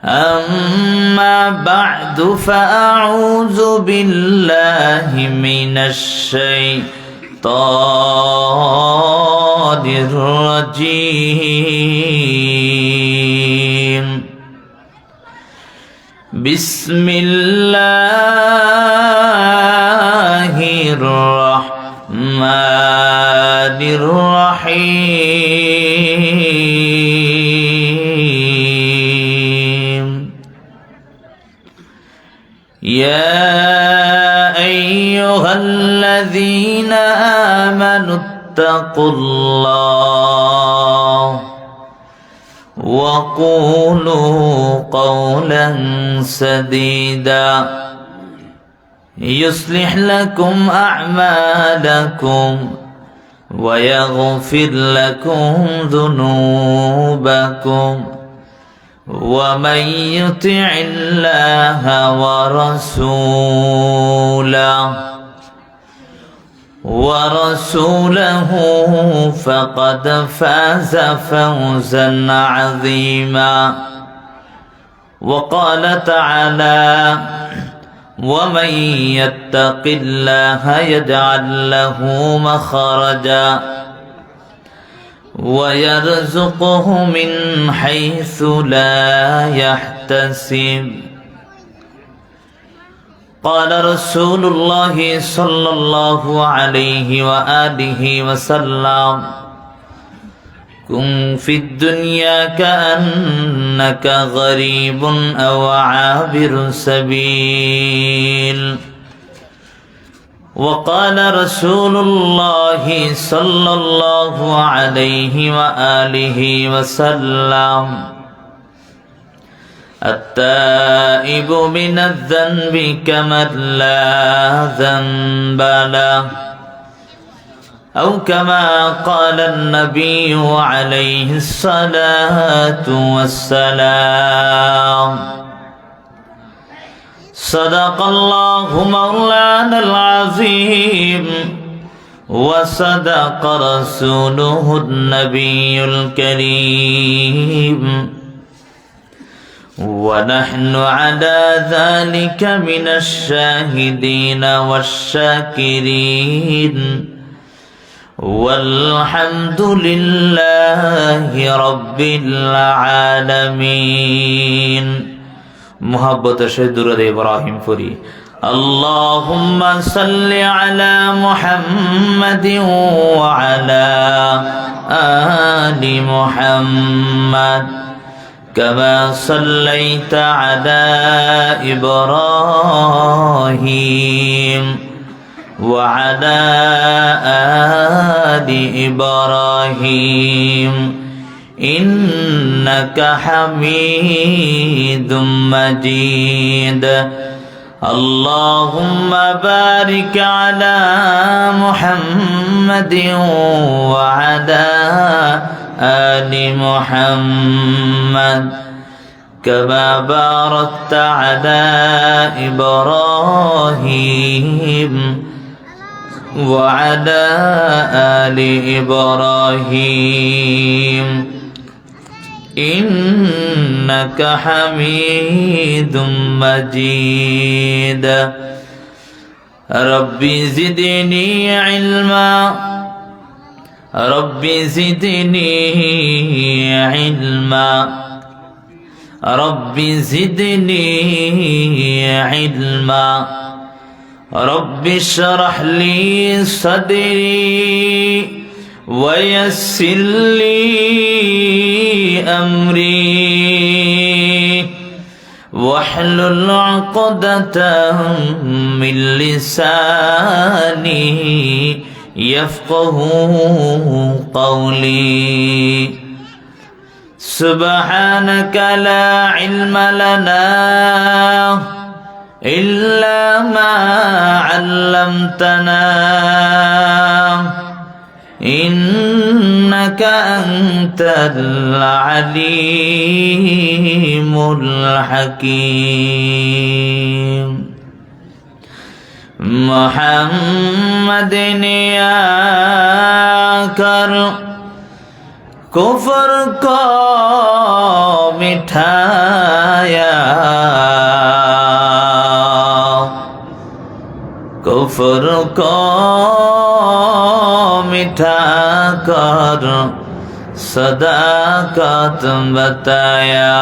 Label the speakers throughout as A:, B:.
A: أما بعد فأعوذ بالله من الشيطان الرجيم بسم الله الرحمن الرحيم يا أيها الذين آمنوا اتقوا الله وقولوا قولا سديدا يصلح لكم أعمالكم ويغفر لكم ذنوبكم ومن يطع الله ورسوله فقد فاز فوزا عظيما. وقال تعالى ومن يتق الله يجعل له مخرجا ويرزقه من حيث لا يحتسب. قال رسول الله صلى الله عليه وآله وسلم كن في الدنيا كأنك غريب أو عابر سبيل. وقال رسول الله صلى الله عليه وآله وسلم التائب من الذنب كمن لا ذنب له أو كما قال النبي عليه الصلاة والسلام. صدق الله مولانا العظيم وصدق رسوله النبي الكريم ونحن على ذلك من الشاهدين والشاكرين والحمد لله رب العالمين. محبت شهدر إبراهيم فري اللهم صل على محمد وعلى آل محمد كما صليت على إبراهيم وعلى آل إبراهيم إنك حميد مجيد. اللهم بارك على محمد وعلى آل محمد كما باركت على إبراهيم وعلى آل إبراهيم إنك حميد مجيد. ربي زدني علما ربي زدني علما ربي زدني علما ربي اشرح لي صدري ويسر لي أمري واحلل عقدة من لساني يفقه قولي. سبحانك لا علم لنا إلا ما علمتنا إنك أنت العليم الحكيم. محمد يا कुफ्र को मिठाया, कुफ्र को मिठा कर सदाकत बताया।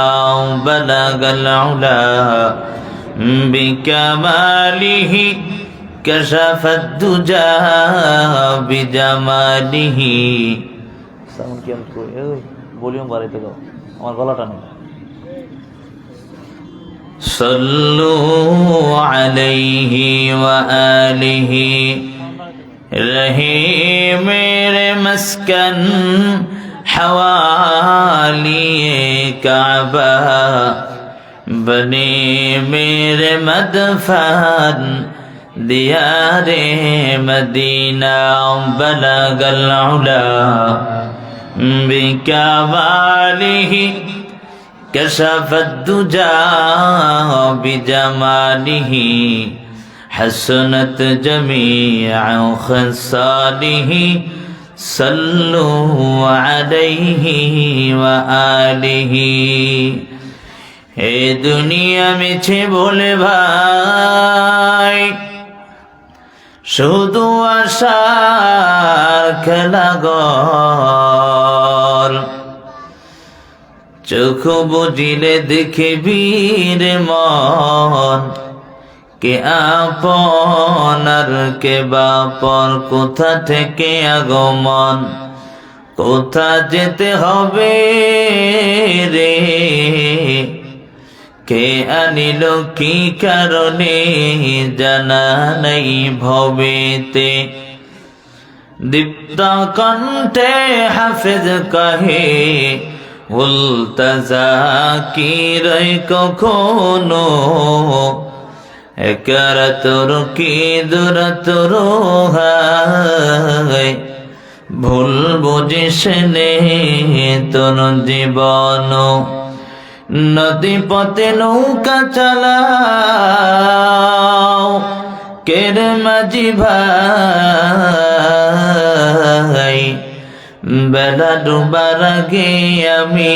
A: बलगल उला बिकमालिही कशफत दुजा बिजमालिही। साउंड কি আমি কই ভলিউম বাড়াইতে দাও, আমার গলাটা নেই। सल्लू अलैहि व आलिहि रहे मेरे मस्कन हवाली काबा, बने मेरे मदफन दियारे मदीना। बलगल उला बिकमालिहि कशफत दुजा बिजमालिहि, हसनत जमीअ खसालिहि। सल्लू अलैहि व आलिहि। हे दुनिया मिछे बोले भाई, शुधु आशार खेलाघर। चोख बुझिले देखिबি রে মন, কে আপন আর কে বাপর, কোথা থেকে আগমন, কোথা যেতে হবে রে, কে আনিল কি কারণে জানা নাই ভবেতে। দীপ্ত কণ্ঠে হাফেজ কহে উলতাজা কি রই কখনো, একরাতর কি দুরাতর হায়, ভুল বুঝিস নে তোর জীবন। নদী পথে নৌকা চালাও কের মাঝি ভাই, বেলা ডুবার আগে আমি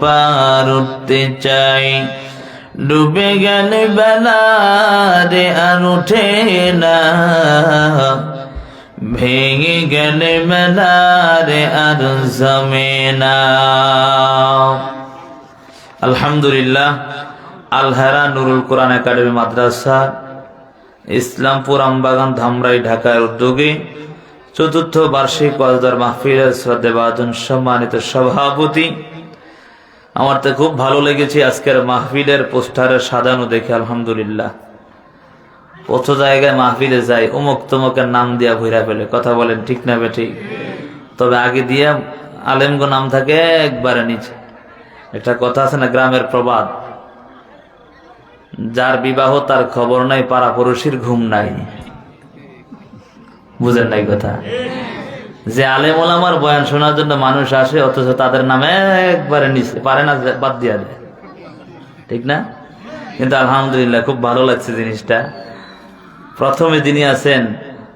A: পার উঠতে চাই। ডুবে গেলে বেলা রে আর উঠে না, ভেঙে গেলে বেলা রে আর জমে না। আলহামদুলিল্লাহ, আল হেরা নুরুল কোরআন একাডেমি মাদ্রাসা ইসলামপুর আমবাগান ধামরাই ঢাকার উদ্যোগে চতুর্থ বার্ষিক ওয়াজদার মাহফিলের শ্রদ্ধেভাজন সম্মানিত সভাপতি, আমার তো খুব ভালো লেগেছে আজকের মাহফিলের পোস্টারে সাজানো দেখে। আলহামদুলিল্লাহ, কত জায়গায় মাহফিলে যায় অমুক তমুকের নাম দিয়া ভইরা ফেলে। কথা বলেন ঠিক না বেঠিক? তবে আগে দিয়া আলেমগো নাম থাকে একবারে নিচে। একটা কথা আছে না, গ্রামের প্রবাদ, যার বিবাহ তার খবর নাই, পাড়া পড়শির ঘুম নাই। বুঝেন নাই কথা? যে আলেম ওলামার বয়ান শোনার জন্য মানুষ আসে, অথচ তাদের নাম একবারে নিচে, পারে না বাদ দিয়া দেয়, ঠিক না? কিন্তু আলহামদুলিল্লাহ খুব ভালো লাগছে জিনিসটা। প্রথমে যিনি আছেন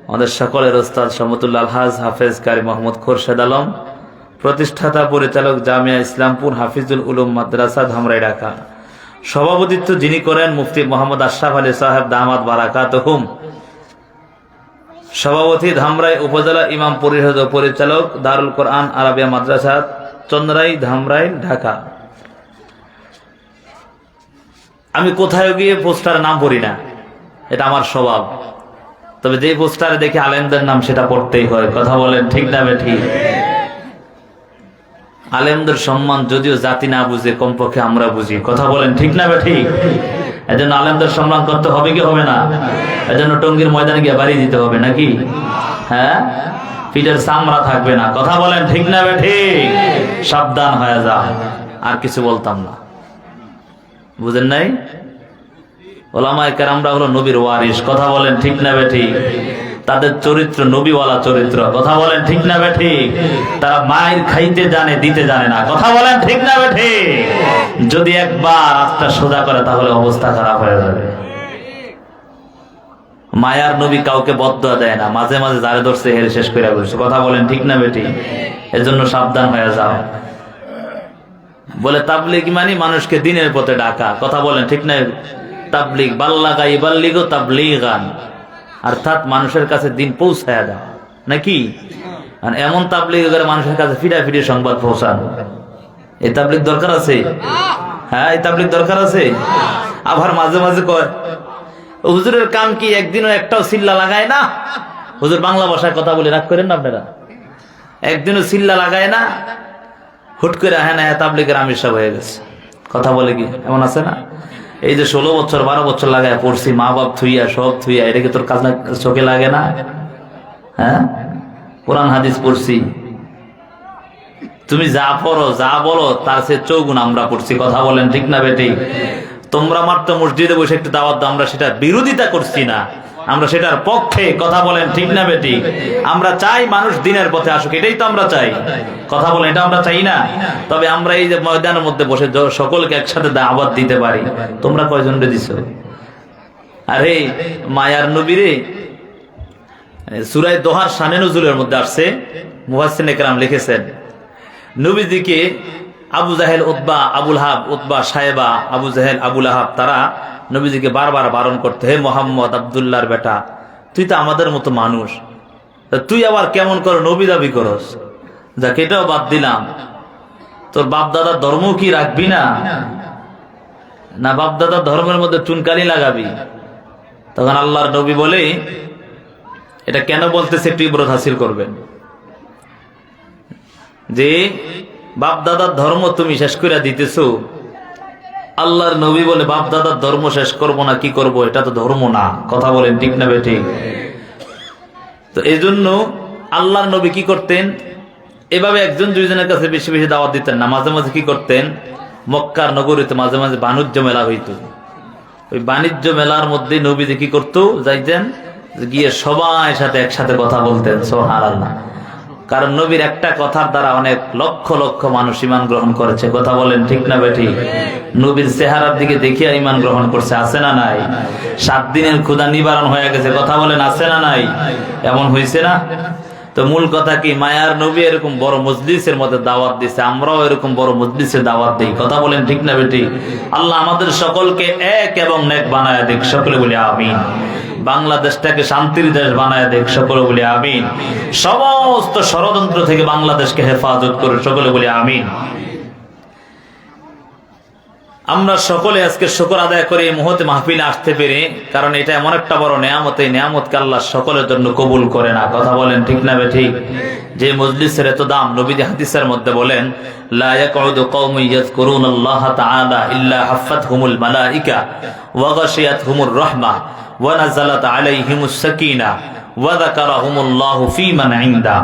A: আমাদের সকলের ওস্তাদ সমতুল্লাহ আলহাজ হাফেজ কারি মোহাম্মদ খোরশেদ আলম, প্রতিষ্ঠাতা পরিচালক জামিয়া ইসলামপুর হাফিজুল উলুম মাদ্রাসা ধামরাই ঢাকা। সভাপতিত্ব যিনি করেন মুফতি মোহাম্মদ আশরাফ আলী সাহেব দামাত বারাকাতুহুম। সভাপতি ধামরাই উপজেলা ইমাম পরিষদ ও পরিচালক দারুল কোরআন আরাবিয়া মাদ্রাসা চন্দ্রাই ধামরাই ঢাকা। আমি কোথায় গিয়ে পোস্টার নাম পড়ি না, এটা আমার স্বভাব। তবে যে পোস্টারে দেখি আলেমদের নাম সেটা পড়তেই হয়। কথা বলেন ঠিক না বেঠিক? আলেমদের সম্মান যদিও জাতি না বুঝে, কমপক্ষে আমরা বুঝি। কথা বলেন ঠিক না বেঠিক? এজন্য আলেমদের সম্মান করতে হবে কি হবে না? এজন্য টঙ্গীর ময়দানে গিয়ে বাড়ি দিতে হবে নাকি? হ্যাঁ, পিঠের চামড়া থাকবে না। কথা বলেন ঠিক না বেঠিক? সাবধান হয়ে যা। আর কিছু বলতাম না, বুঝেন নাই? ওলামায়ে কেরামরা হলো নবীর ওয়ারিস। কথা বলেন ঠিক না বেঠিক? তাদের চরিত্র নবীওয়ালা চরিত্র। কথা বলেন ঠিক না বেঠিক? তারা মায়ের খাইতে জানে, দিতে জানে না। কথা বলেন ঠিক না বেঠিক? যদি একবার আত্মা সোজা করে তাহলে অবস্থা খারাপ হয়ে যাবে। মায়ার নবী কাউকে বদদোয়া দেয় না, মাঝে মাঝে যারে ধরছে হেরে শেষ করে বলছে। কথা বলেন ঠিক না বেটি? এজন্য সাবধান হয়ে যাও। বলে তাবলিগ মানে মানুষকে দিনের পথে ডাকা। কথা বলেন ঠিক না? তাবলিগ বাল্লাগা ইবাল্লিগু তাবলিগান, অর্থাৎ মানুষের কাছে দিন পৌঁছায়া দেওয়া নাকি? আর এমন তাবলিগ করে মানুষের কাছে ফিরে ফিরে সংবাদ পৌঁছানো, এই তাবলিগ দরকার আছে? হ্যাঁ, এই তাবলিগ দরকার আছে। আবার মাঝে মাঝে কয় হুজুরের কাম কি একদিনও একটাও সিল্লা লাগায় না? হুজুর বাংলা ভাষায় কথা বলে রাগ করেন না আপনারা। একদিনও সিল্লা লাগায় না, হুট করে হ্যাঁ না তাবলিগের আমির সাহেব হয়ে গেছে। কথা বলে কি এমন আছে না? এই যে 16 বছর 12 বছর লাগায় পড়ছি, মা বাপ থুইয়া সব থুইয়া, এটা কি তোর কাজ চোখে লাগে না? হ্যাঁ, কোরআন হাদিস পড়ছি, তুমি যা পড়ো যা বলো তার সে চৌগুণ আমরা পড়ছি। কথা বলেন ঠিক না বেটি? তোমরা মাত্র মসজিদে বসে একটু দাওয়াত দাও, আমরা সেটা বিরোধিতা করছি না, আমরা সেটার পক্ষে। কথা বলেন ঠিক না বেটি? আমরা চাই মানুষ দিনের পথে আসুক, এটাই তো আমরা চাই। কথা বলেন, এটা আমরা চাই না? তবে আমরা এই যে ময়দানের মধ্যে বসে সকলকে একসাথে দাওয়াত দিতে পারি, তোমরা কয়জন রে দিছো? আরে মায়ার নবীরে সূরা দোহার শানে নুজুলের মধ্যে আসছে, মুফাসসিরিনে কেরাম লিখেছেন নবীজিকে আবু জাহেল, উতবা, আবুল হাব, উতবা, সাহেবা, আবু জাহেল, আবুল আহাব তারা নবীজিকে বারবার বারণ করতে, হে মোহাম্মদ আব্দুল্লাহর বেটা, তুই তো আমাদের মতো মানুষ, তুই আবার কেমন করে নবী দাবি করস? যাক, এটাও বাদ দিলাম, তোর বাপ দাদার ধর্ম কি রাখবি না? না বাপ দাদার ধর্মের মধ্যে চুনকালি লাগাবি? তখন আল্লাহর নবী বলে, এটা কেন বলতেছে একটু ইবরত হাসিল করবেন, যে বাপ দাদার ধর্ম তুমি শেষ করে দিতেছো। আল্লাহর নবী বলে বাপ দাদার ধর্ম শেষ করব না, কি করব? এটা তো ধর্ম না। কথা বলেন ঠিক না বেঠিক? তো এই জন্য আল্লাহর নবী কি করতেন, এভাবে একজন দুইজনের কাছে বেশি বেশি দাওয়াত দিতেন না। মাঝে মাঝে কি করতেন, মক্কার নগরীতে মাঝে মাঝে বাণিজ্য মেলা হইতো, ওই বাণিজ্য মেলার মধ্যে নবীজি কি করতো, যাইতেন, গিয়ে সবাই সাথে একসাথে কথা বলতেন। সুবহানাল্লাহ। কারণ নবীর একটা কথার দ্বারা অনেক লক্ষ লক্ষ মানুষ ঈমান গ্রহণ করেছে। কথা বলেন ঠিক না বেঠিক? নবীর চেহারার দিকে দেখিয়া ঈমান গ্রহণ করছে, আছে না নাই? 7 দিনের ক্ষুধা নিবারণ হয়ে গেছে। কথা বলেন আছে না নাই? এমন হয়েছে না? তো মূল কথা কি, মায়ার নবী এরকম বড় মজলিসের মধ্যে দাওয়াত দিছে, আমরাও এরকম বড় মজলিসে দাওয়াত দিই। কথা বলেন ঠিক না বেঠিক? আল্লাহ আমাদের সকলকে এক এবং নেক বানায় দিক, সকলে বলি আমিন। বাংলাদেশটাকে শান্তির দেশ বানায় দেখ, সকলে বলি আমিন। সমস্ত ষড়যন্ত্র থেকে বাংলাদেশকে হেফাজত করে, সকলে বলি আমিন। আমরা সকলে আজকে শুকর আদায় করে এই মুহূর্তে মাহফিলে আসতে পেরে, কারণ এটা এমন একটা বড় নেয়ামত, এই নেয়ামতকে আল্লাহ সকলের জন্য কবুল করে না। কথা বলেন ঠিক না বেঠিক? যে মজলিসের এত দাম, নবীজি হাদিসের মধ্যে বলেন, লা ইয়াকউদু কওমুন ইয়াযকুরুনাল্লাহ তাআলা ইল্লা হাফাতহুমুল মালাইকা ওয়া গাশিয়াতহুমুর রাহমা ওয়া নাযালাত আলাইহিমুস সাকিনা ওয়া যাকারাহুমুল্লাহু ফী মান ইনদা।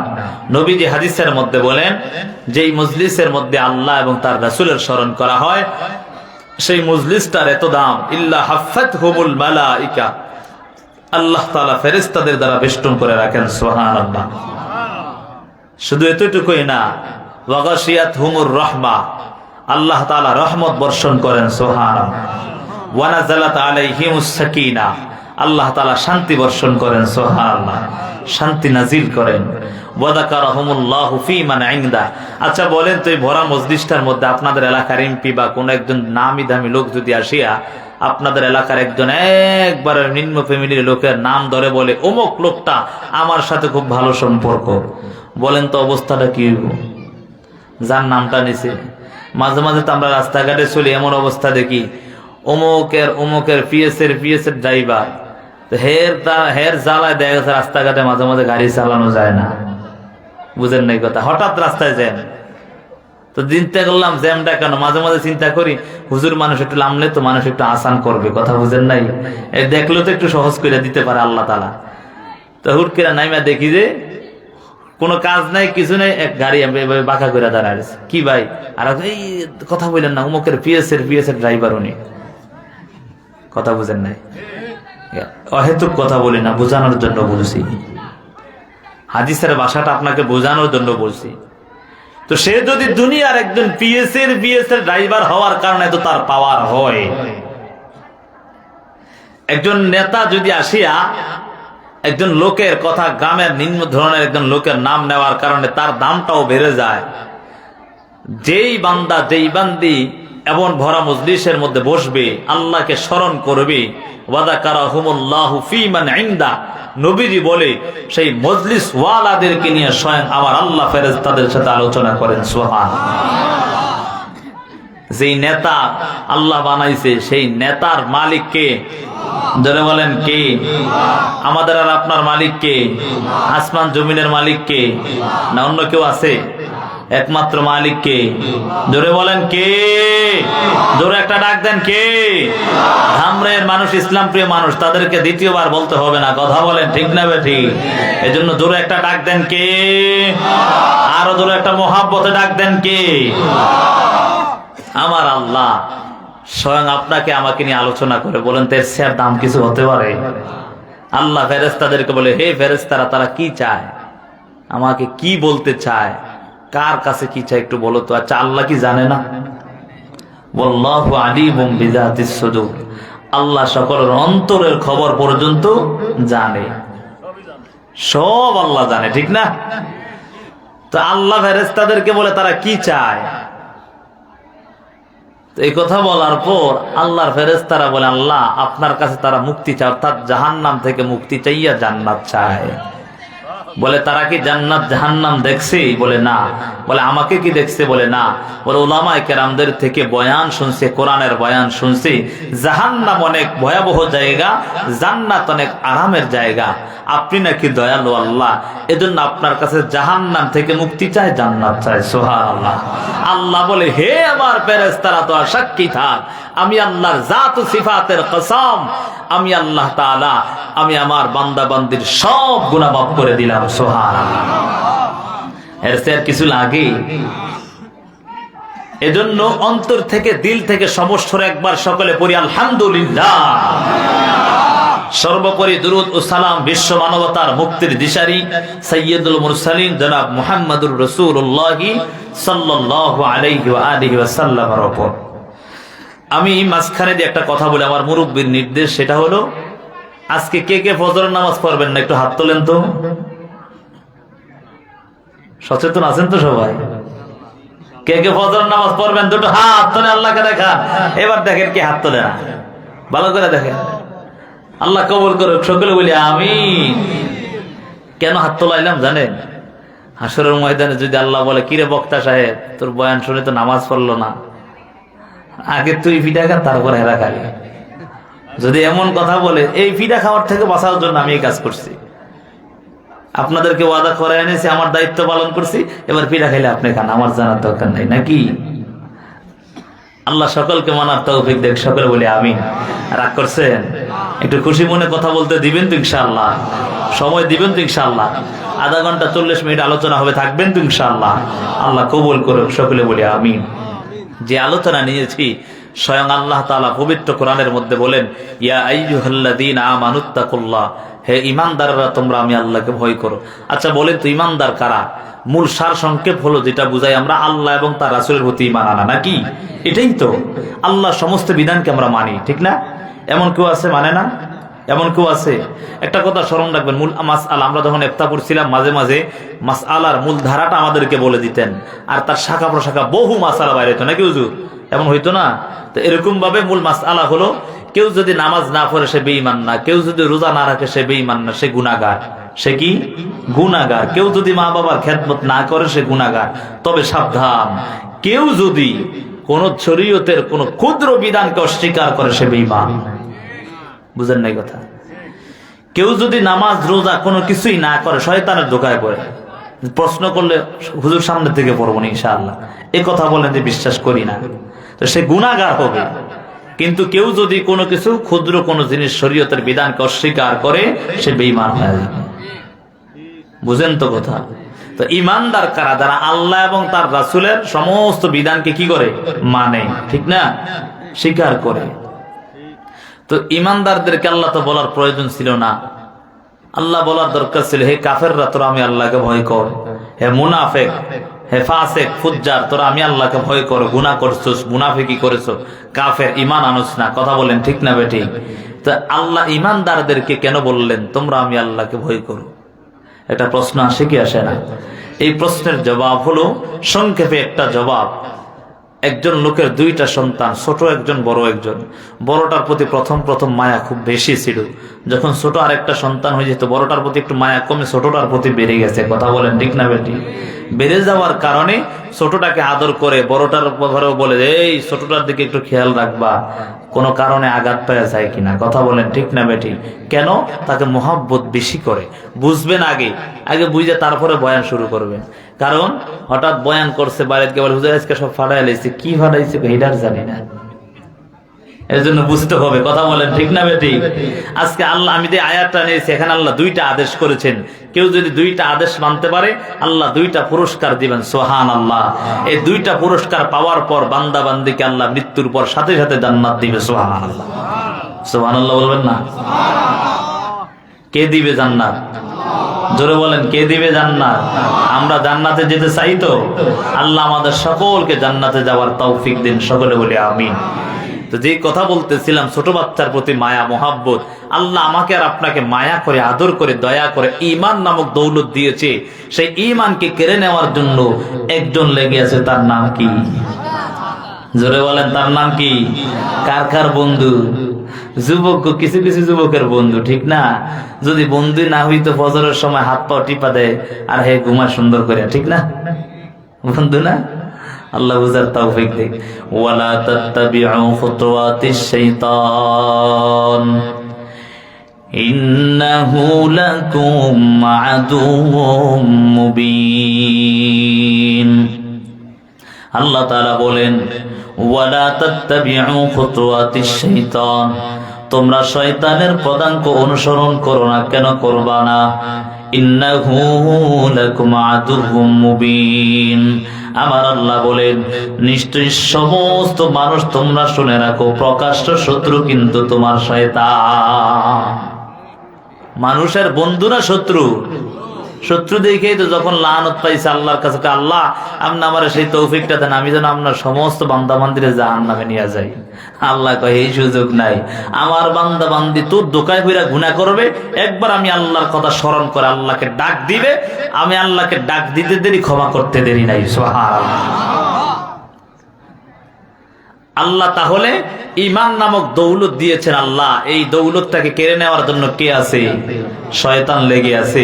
A: নবীজি হাদিসের মধ্যে বলেন, যেই মজলিসের মধ্যে আল্লাহ এবং তার রাসূলের স্মরণ করা হয়, সেই মজলিসটার এত দাম, ইল্লা হাফাতহুমুল মালাইকা, আল্লাহ তাআলা ফেরেশতাদের দ্বারা বেষ্টন করে রাখেন। সুবহানাল্লাহ। শুধু এতটুকুই না, ওয়া গাশিয়াতহুমুর রাহমা, আল্লাহ তাআলা রহমত বর্ষণ করেন। সুবহানাল্লাহ। ওয়া নাযালাত আলাইহিমুস সাকিনা, আল্লাহ তাআলা শান্তি বর্ষণ করেন। সুবহানাল্লাহ। শান্তি নাজিল করেন। ওয়া যাকারাহুমুল্লাহু ফী মান ইনদা। আচ্ছা বলেন তো, এই ভরা মজলিসটার মধ্যে আপনাদের এলাকার এমপি বা কোন একজন নামি দামি লোক যদি আসিয়া আপনাদের এলাকার একজন একবারে নিম্ন ফ্যামিলির লোকের নাম ধরে বলে, অমুক লোকটা আমার সাথে খুব ভালো সম্পর্ক, বলেন তো অবস্থাটা কি হইব? যার নামটা নিছে, মাঝে মাঝে তো আমরা রাস্তাঘাটে চলি, এমন অবস্থা দেখি, অমুকের পিএসের ড্রাইভার, হের জ্বালায় দেখা গেছে রাস্তাঘাটে মাঝে মাঝে গাড়ি চালানো যায় না। বুঝেন নাই কথা? হঠাৎ রাস্তায় জ্যাম, তো চিন্তা করলাম জ্যামটা কেন? মাঝে মাঝে চিন্তা করি, হুজুর মানুষ একটু নামলে তো মানুষ একটু আসান করবে। কথা বুঝেন নাই? দেখলেও তো একটু সহজ করে দিতে পারে আল্লাহ তাআলা। তো হুট করে নাইমা দেখি যে কোনো কাজ নাই, কিছু নেই, এক গাড়ি বাঁকা করে দাঁড়ায়। কি ভাই? আর এই কথা বললেন না, অমুকের পিএসের ড্রাইভার উনি। কথা বুঝেন নাই? অহেতুক কথা বলি না, বোঝানোর জন্য বলছি। হাদিসের ভাষাটা আপনাকে বোঝানোর জন্য বলছি। তো সে যদি দুনিয়ার একজন পিএসের ড্রাইভার হওয়ার কারণে তো তার পাওয়ার হয়, একজন নেতা যদি আসিয়া একজন লোকের কথা, গ্রামের নিম্ন ধরনের একজন লোকের নাম নেওয়ার কারণে তার দামটাও বেড়ে যায়, যেই বান্দা যেই বান্দি এমন ভরা মজলিসের মধ্যে বসবে, আল্লাহকে স্মরণ করবে, ওয়াযাকারাহুমুল্লাহু ফীমান ইনদা, নবীজি বলে সেই মজলিস ওয়ালাদেরকে নিয়ে স্বয়ং আমার আল্লাহ ফেরেশতাদের সাথে আলোচনা করেন। সুবহানাল্লাহ। যেই নেতা আল্লাহ বানাইছে সেই নেতার মালিক কে? জোরে বলেন কে? আমাদের আর আপনার মালিক কে? আসমান জমিনের মালিক কে? না অন্য কেউ আছে? একমাত্র মালিক কে? জোরে বলেন কে? জোরে একটা ডাক দেন কে? ধামরের মানুষ, ইসলাম প্রিয় মানুষ, তাদেরকে দ্বিতীয়বার বলতে হবে না। কথা বলেন ঠিক না বেঠিক? এজন্য জোরে একটা ডাক দেন কে? আরো জোরে একটা মহাব্বতে ডাক দেন কে? আমার আল্লাহ স্বয়ং আপনাকে আমাকে নিয়ে আলোচনা করে বলেন তো এর চেয়ে দাম কিছু হতে পারে? আল্লাহ ফেরেশতাদেরকে বলে, হে ফেরেশতারা, তারা কি চায়, আমাকে কি বলতে চায়, কার কাছে কি চায় একটু বলো তো। আচ্ছা, আল্লাহ কি জানে না? ওয়াল্লাহু আলিমুম বিযাতিস সুদূর, আল্লাহ সকলের অন্তরের খবর পর্যন্ত জানে, সব আল্লাহ জানে, ঠিক না? তো আল্লাহ ফেরেশতাদেরকে বলে তারা কি চায়। এই কথা বলার পর আল্লাহর ফেরেশতারা বলে, আল্লাহ আপনার কাছে তারা মুক্তি চায়, অর্থাৎ জাহান্নাম থেকে মুক্তি চাইয়া জান্নাত চায়। বলে তারা কি জান্নাত জাহান্নাম দেখছে? বলে না। বলে আমাকে কি দেখছে? বলে না। বলে উলামায়ে কেরামদের থেকে বয়ান শুনছে, কোরআনের বয়ান শুনছে, জাহান্নাম অনেক ভয়াবহ জায়গা, জান্নাত অনেক আরামের জায়গা। আপনি নাকি দয়ালু আল্লাহ, এজন্য আপনার কাছে জাহান্নাম থেকে মুক্তি চায়, জান্নাত চায়। সুবহানাল্লাহ। আল্লাহ বলে, হে আমার ফেরেশতারা, তো সাক্ষী থাক, আমি আল্লাহর জাত ও সিফাতের কসম, আমি আল্লাহ তাআলা আমি আমার বান্দা বান্দির সব গুনাহ মাফ করে দিলাম। সুবহানাল্লাহ। এর চেয়ে কিছু লাগে? এজন্য অন্তর থেকে, দিল থেকে সমস্ত একবার সকলে পড়ি আলহামদুলিল্লাহ। সর্বোপরি দুরূদ ও সালাম বিশ্ব মানবতার মুক্তির দিশারি সাইয়্যিদুল মুরসালিন জনাব মুহাম্মদুর রাসূলুল্লাহ সাল্লাল্লাহু আলাইহি ওয়া আলিহি ওয়াসাল্লামের উপর। আমি মাঝখানে দিয়ে একটা কথা বলি, আমার মুরব্বির নির্দেশ, সেটা হলো আজকে কে কে ফজরের নামাজ পড়বেন না একটু হাত তোলেন তো। সচেতন আছেন তো সবাই? কে কে ফজরের নামাজ পড়বেন দুটো হাত তোলে, আল্লাহকে দেখা। এবার দেখেন কি হাত তোলে না, ভালো করে দেখেন। আল্লাহ কবুল করুক, সকলে বলি আমিন। কেন হাত তোলাইলাম জানেন? হাসরের ময়দানে যদি আল্লাহ বলে, কিরে বক্তা সাহেব, তোর বয়ান শুনে তো নামাজ পড়লো না, আগে তুই পিঠা খা তারপর হেরা খালি। যদি এমন কথা বলে, এই পিঠা খাওয়ার থেকে বাঁচার জন্য আমি এই কাজ করছি, আপনাদেরকে ওয়াদা করে এনেছি, আমার দায়িত্ব পালন করছি, এবার পিঠা খাইলে আপনি খান, আমার জানার দরকার নাই, নাকি? আল্লাহ সকলকে মানার তৌফিক দেখ, সকলে বলি আমিন। রাগ করছেন? একটু খুশি মনে কথা বলতে দিবেন তো ইনশাআল্লাহ? সময় দিবেন তো ইনশাআল্লাহ? আধা ঘন্টা 40 মিনিট আলোচনা হবে, থাকবেন তো ইনশাআল্লাহ? আল্লাহ কবুল করুক, সকলে বলি আমিন। যে আলোচনা নিয়েছি, স্বয়ং আল্লাহ তাআলা পবিত্র কোরআনের মধ্যে বলেন, ইয়া আইয়ুহাল্লাযীনা আমানুত্তাকুল্লাহ, হে ঈমানদাররা তোমরা আমি আল্লাহকে ভয় করো। আচ্ছা বলেন তো ঈমানদার কারা? মূল সার সংক্ষেপ হলো যেটা বুঝাই আমরা, আল্লাহ এবং তার রাসূলের প্রতি ঈমান আনা, নাকি? এটাই তো। আল্লাহ সমস্ত বিধানকে আমরা মানি, ঠিক না? এমন কেউ আছে মানে না? এমন কেউ আছে? একটা কথা স্মরণ রাখবেন, মূল মাসআলা, আমরা যখন ইফতা করছিলাম মাঝে মাঝে মাসআলার মূল ধারাটা আমাদেরকে বলে দিতেন, আর তার শাখা প্রশাখা বহু মাসআলা বাইরে হতো, নাকি হুজুর? এমন হইতো না? তো এরকম ভাবে মূল মাসআলা হলো, কেউ যদি নামাজ না পড়ে সে বেঈমান না, কেউ যদি রোজা না রাখে সে বেঈমান না, সে গুনাহগার। সে কি? গুনাহগার। কেউ যদি মা বাবার খেদমত না করে সে গুনাহগার। তবে সাবধান, কেউ যদি কোন শরীয়তের কোন ক্ষুদ্র বিধানকে অস্বীকার করে সে বেঈমান। বুঝেন নাই কথা? কেউ যদি নামাজ রোজা কোনো কিছুই না করে শয়তানের ধোঁকায় পড়ে। প্রশ্ন করলে হুজুর সামনে থেকে পড়বো না ইনশাআল্লাহ, এই কথা বলেন যে বিশ্বাস করি না, তো সে গুনাহগার হবে। কিন্তু কেউ যদি কোনো কিছু ক্ষুদ্র কোনো জিনিস শরীয়তের বিধানকে অস্বীকার করে সে বেঈমান হয়ে যাবে। বুঝেন তো কথা? তো ঈমানদার কারা? যারা আল্লাহ এবং তার রাসূলের সমস্ত বিধানকে কি করে? মানে, ঠিক না? স্বীকার করে। তো ঈমানদারদেরকে আল্লাহ তো বলার প্রয়োজন ছিল না, আল্লাহ বলার দরকার ছিল, হে কাফেররা তোরা আমি আল্লাহকে ভয় কর, হে মুনাফিক, হে ফাসিক ফুজ্জার তোরা আমি আল্লাহকে ভয় কর, গুনাহ করছস, মুনাফিকি করেছো, কাফের, ঈমান আনস না। কথা বলেন ঠিক না বেঠিক? তো তা আল্লাহ ইমানদারদেরকে কেন বললেন তোমরা আমি আল্লাহকে ভয় করো? একটা প্রশ্ন আসে কি আসে না? এই প্রশ্নের জবাব হলো সংক্ষেপে একটা জবাব। একজন লোকের দুইটা সন্তান, ছোট একজন বড় একজন। বড়টার প্রতি প্রথম মায়া খুব বেশি ছিল। যখন ছোট আরেকটা সন্তান হয়ে যেত বড়টার প্রতি একটু মায়া কমে ছোটটার প্রতি বেড়ে গেছে। কথা বলেন ঠিক না বেটি? বেড়ে যাওয়ার কারণে ছোটটাকে আদর করে বড়টার ঘরেও বলে এই ছোটটার দিকে একটু খেয়াল রাখবা, কোনো কারণে আঘাত পাওয়া যায় কিনা। কথা বলেন ঠিক না বেটি? কেন? তাকে মহব্বত বেশি করে। বুঝবেন আগে বুঝে তারপরে বয়ান শুরু করবেন। কারণ হঠাৎ বয়ান করছে বাড়িতে বলে হুজুর আজকে সব ফাটাই লাইছে, কি ফাটাইছে এটার জানি না, এর জন্য বুঝতে হবে। কথা বলেন ঠিক না বেটি? আজকে আল্লাহ, আমি যে আয়াতটা নিয়েছি এখানে আল্লাহ দুইটা আদেশ করেছেন। কেউ যদি দুইটা আদেশ মানতে পারে আল্লাহ দুইটা পুরস্কার দিবেন। সুবহানাল্লাহ। এই দুইটা পুরস্কার পাওয়ার পর বান্দা বান্দিকে আল্লাহ মৃত্যুর পর সাথে সাথে জান্নাত দিবে। সুবহানাল্লাহ। সুবহানাল্লাহ বলবেন না? কে দিবে জান্নাত? জোরে বলেন, কে দিবে জান্নাত? আমরা জান্নাতে যেতে চাই তো? আল্লাহ আমাদের সকলকে জান্নাতে যাওয়ার তৌফিক দিন। সকলে বলি আমিন। তো যে কথা বলতেছিলাম, ছোট বাচ্চার প্রতি মায়া মহাব্বত, আল্লাহ আমাকে আর আপনাকে মায়া করে আদর করে দয়া করে ঈমান নামক দৌলত দিয়েছে। সেই ঈমানকে কেড়ে নেওয়ার জন্য একজন লেগে আছে, তার নাম কি? জোরে বলেন, তার নাম কি? কার কার বন্ধু? যুবক, কিছু কিছু যুবকের বন্ধু, ঠিক না? যদি বন্ধু না হইতো ফজরের সময় হাত পা টিপা দেয় আর হে ঘুমায় সুন্দর করে, ঠিক না? বন্ধু না? আল্লাহ বুঝার তৌফিক দেখ। ওয়ালা তাত্তাবিউ খুতুওয়াতিশ শাইতান ইন্নাহু লাকুম আদুউম মুবিন। আল্লাহ তাআলা বলেন ওয়ালা তাত্তাবিউ খুতুওয়াতিশ শাইতান, তোমরা শয়তানের পদাঙ্ক অনুসরণ করো না। কেন করবা না? ইন্নাহু লাকুম আদুউম মুবিন। আমার আল্লাহ বলেন নিশ্চয়ই সমস্ত মানুষ তোমরা শুনে রাখো, প্রকাশ্য শত্রু কিন্তু তোমার শয়তান। মানুষের বন্ধু না শত্রু? শত্রু দেখেই তো যখন লানত পাইছে আল্লাহর কাছে, আল্লাহ আপনি আমার সেই তৌফিকটা দেন, আমি যেন আপনার সমস্ত বান্দা বান্দিরে জাহান্নামে নিয়ে যাই। আল্লাহ কয় এই সুযোগ নাই। আমার বান্দা বান্দি তোর দোকায় হইরা গুনাহ করবে, একবার আমি আল্লাহর কথা স্মরণ করে আল্লাহকে ডাক দিবে, আমি আল্লাহকে ডাক দিতে দেরি, ক্ষমা করতে দেরি নাই। সুবহানাল্লাহ। আল্লাহ তাহলে ঈমান নামক দৌলত দিয়েছেন। আল্লাহ এই দৌলতটাকে কেড়ে নেওয়ার জন্য কে আছে? শয়তান লেগে আছে।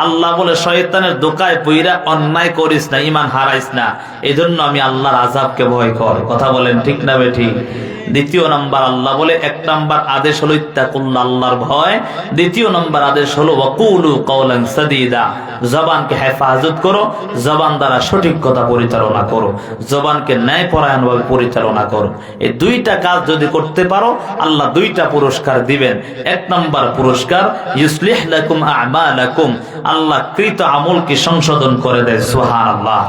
A: আল্লাহ বলে শয়তানের দোকায় পইরা অন্যায় করিস না, ঈমান হারাইস না। এজন্য আমি আল্লাহর আযাবকে ভয় কর। কথা বলেন ঠিক না বেঠিক? দ্বিতীয় নাম্বার আল্লাহ বলে, এক নাম্বার আদেশ হলো ইত্তাকুল্লাহ, আল্লাহর ভয়। দ্বিতীয় নাম্বার আদেশ হলো ওয়াকুলু কাওলান সাদীদা, জবানকে হেফাজত করো, জবান দ্বারা সঠিক কথা পরিচালনা করো, জবানকে ন্যায়পরায়ণভাবে পরিচালনা করো। এই দুইটা কাজ যদি করতে পারো আল্লাহ দুইটা পুরস্কার দিবেন। এক নাম্বার পুরস্কার ইউসলিহ লাকুম আমালাকুম, আল্লাহ কৃত আমলকে সংশোধন করে দেয়। সুবহানাল্লাহ।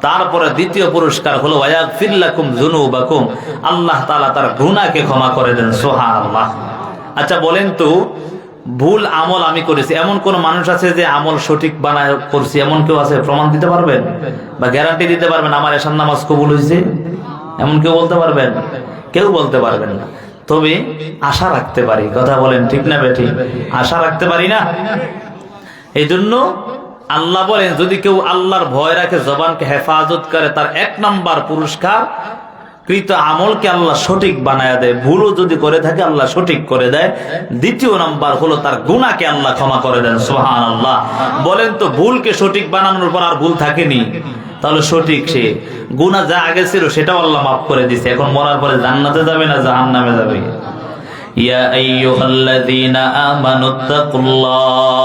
A: তারপরে দ্বিতীয় পুরস্কার হলো ওয়ায়াগফির লাকুম যুনুবাকুম, আল্লাহ তাআলা তার গুনাহকে ক্ষমা করে দেন। সুবহানাল্লাহ। আচ্ছা বলেন তো, ভুল আমল আমি করেছি, এমন কোন মানুষ আছে যে আমল সঠিক বানায় করছি? এমন কেউ আছে? প্রমাণ দিতে পারবেন বা গ্যারান্টি দিতে পারবেন আমার এশার নামাজ কবুল হয়েছে? এমন কেউ বলতে পারবেন? কেউ বলতে পারবেন না। তবে আশা রাখতে পারি। কথা বলেন ঠিক না বেঠিক? আশা রাখতে পারি না? এই জন্য আল্লাহ বলেন যদি কেউ আল্লাহর ভয় রাখে, জবানকে হেফাজত করে, তার এক নাম্বার পুরস্কার কৃত আমলকে আল্লাহ সঠিক বানায় দেয়। ভুলও যদি করে থাকে আল্লাহ সঠিক করে দেয়। দ্বিতীয় নাম্বার হলো তার গুনাহকে আল্লাহ ক্ষমা করে দেন। সুবহানাল্লাহ। বলেন তো, ভুলকে সঠিক বানানোর পর আর ভুল থাকেনি? তাহলে সঠিক সে গুনাহ যা আগে ছিল সেটাও আল্লাহ মাফ করে দিয়েছে। এখন মরার পরে জান্নাতে যাবে না জাহান্নামে যাবে? ইয়া আইয়ুহাল্লাযীনা আমানুত্তাকুল্লাহ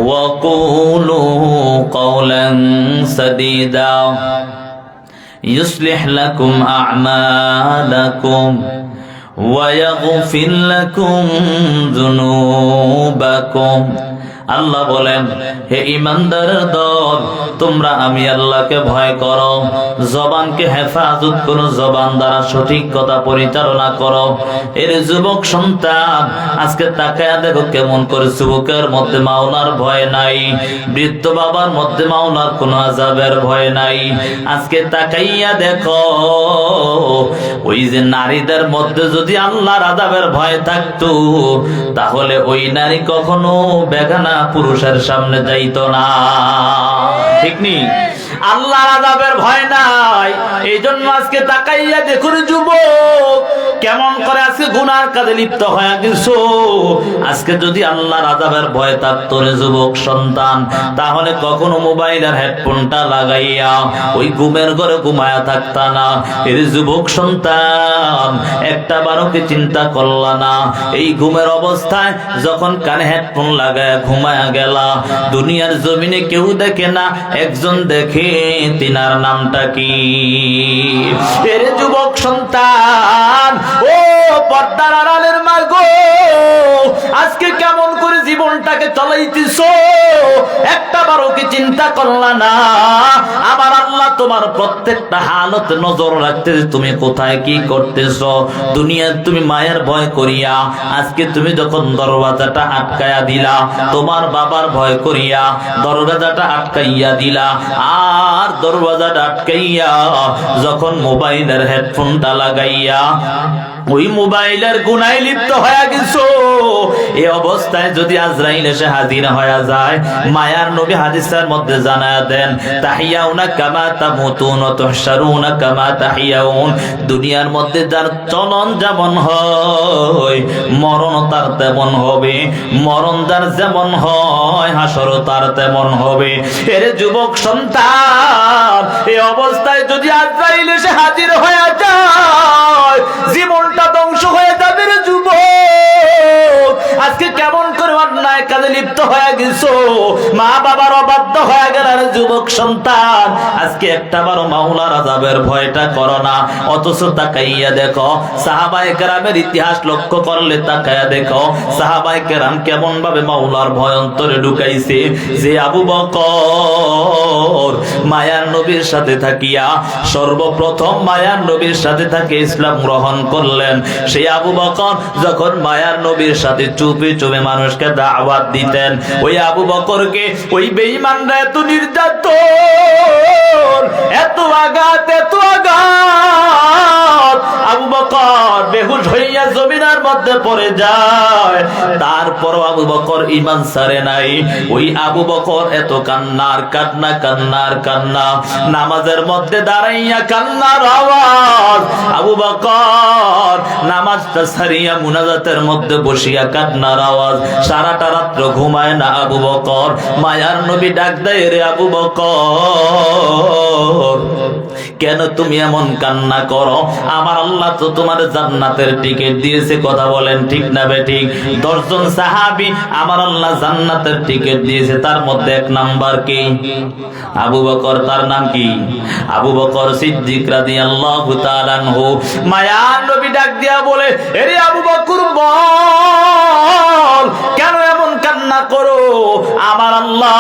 A: وقولوا قولا سديدا يصلح لكم أعمالكم ويغفر لكم ذنوبكم আল্লাহ বলেন, হে ঈমানদারের দল, তোমরা আমি আল্লাহকে ভয় করো, জবানকে হেফাজত করো, জবান দ্বারা সঠিক কথা পরিচালনা করো। এর যুবক সন্তান, আজকে তাকায়া দেখো কেমন করে যুবকের মধ্যে মাওলার ভয় নাই, বৃদ্ধ বাবার মধ্যে মাওলার কোনো আযাবের ভয় নাই। আজকে তাকাইয়া দেখো, ওই যে নারীদের মধ্যে যদি আল্লাহর আযাবের ভয় থাকতো, তাহলে ওই নারী কখনো বেগানা পুরুষের সামনে যাইতো না, ঠিক নি? আল্লাহর আযাবের ভয় নাই, এই জন্য আজকে তাকাইয়া দেখুন যুবক কেমন করে আজকে গুনার কাজে লিপ্ত হয়ে গেছো। আজকে যদি আল্লাহর আযাবের ভয় থাকতো রে যুবক সন্তান, তাহলে কখনো মোবাইলের হেডফোনটা লাগাইয়া ওই ঘুমের ঘরে ঘুমায়া থাকতা না। এর যুবক সন্তান, একটা বারো কি চিন্তা করলা না? এই ঘুমের অবস্থায় যখন কানে হেডফোন লাগায়া ঘুমায়া গেলা, দুনিয়ার জমিনে কেউ দেখে না, একজন দেখে, তিনার নামটা কি? এর যুবক সন্তান, ও পর্দার আড়ালের মা গো, আজকে কেমন করে জীবনটাকে চালাইতেছো? একটা বারো কি চিন্তা করলা না? আমার আল্লাহ তোমার প্রত্যেকটা হালত নজর রাখতেছে, তুমি কোথায় কি করতেছো। দুনিয়ার তুমি মায়ের ভয় করিয়া আজকে তুমি যখন দরওয়াজাটা আটকাইয়া দিলা, তোমার বাবার ভয় করিয়া দরওয়াজাটা আটকাইয়া দিলা, আর দরওয়াজাটা আটকাইয়া যখন মোবাইলের হেডফোনটা লাগাইয়া ওই মোবাইলের গুনায় লিপ্ত হয়ে গেছো। এই অবস্থায় যদি আজরাইল এসে হাজির হয়ে যায়, মায়ার নবী হাদিসের মধ্যে জানায়া দেন, তাহিয়াউনা কামা তামুতুন ওয়া তুহশারুনা কামা তাহিয়াউন। দুনিয়ার মধ্যে যার চলন যেমন হয়, মরণ তার তেমন হবে, মরণ যার যেমন হয়, হাসর তার তেমন হবে। এর যুবক সন্তান, এই অবস্থায় যদি আজরাইল এসে হাজির হয়ে যায়, জীবনটা ধ্বংস হয়ে যাবে রে যুবক। আজকে কেমন করে অন্যায় কাজে লিপ্ত হয়ে গেছো, মা বাবার অবাধ্য হয়ে গেল রে যুবক সন্তান। আজকে একটা বারো মাওলার আযাবের ভয়টা করো না। অথচ তাকাইয়া দেখো সাহাবায়ে কেরামের ইতিহাস লক্ষ্য করলে, তাকাইয়া দেখো সাহাবায়ে কেরাম কেমন ভাবে মাওলার ভয় অন্তরে ঢুকাইছে। যে আবু বকর মায়ার নবীর সাথে থাকিয়া সর্বপ্রথম মায়ার নবীর সাথে থাকে ইসলাম গ্রহণ করলেন, সেই আবু বকর যখন মায়ার নবীর সাথে চুপে চুপে মানুষকে দাওয়াত দিতেন, ওই আবু বকরকে ওই বেঈমানরা এত নির্যাতন, এত আঘাত, এত আঘাত, আবু বকর বেহুশ হইয়া জমিনের মধ্যে পড়ে যায়। তারপরও আবু বকর ঈমান ছাড়ে নাই। ওই আবু বকর এত কান্নার কান্না, কান্নার কান্না, নামাজের মধ্যে দাঁড়াইয়া কান্নার আওয়াজ। আবু বকর নামাজটা ছাড়িয়া মুনাজাতের মধ্যে বসিয়া কান্নার আওয়াজ। সারাটা রাত্র ঘুমায় না আবু বকর। মায়ার নবী ডাক দেয়, রে আবু বকর, কেন তুমি এমন কান্না করো? আমার আল্লাহ তো তোমার জান্নাতের টিকিট দিয়েছে, কথা বলেন ঠিক না বেঠিক? 10 জন সাহাবী আমার আল্লাহ জান্নাতের টিকিট দিয়েছে, তার মধ্যে 1 নাম্বার কি? আবু বকর। তার নাম কি? আবু বকর সিদ্দিক রাদিয়াল্লাহু তাআলা আনহু। মায়ার নবী ডাক দিয়া বলে, এরে আবু বকর বল, কেন এমন কান্না করো? আমার আল্লাহ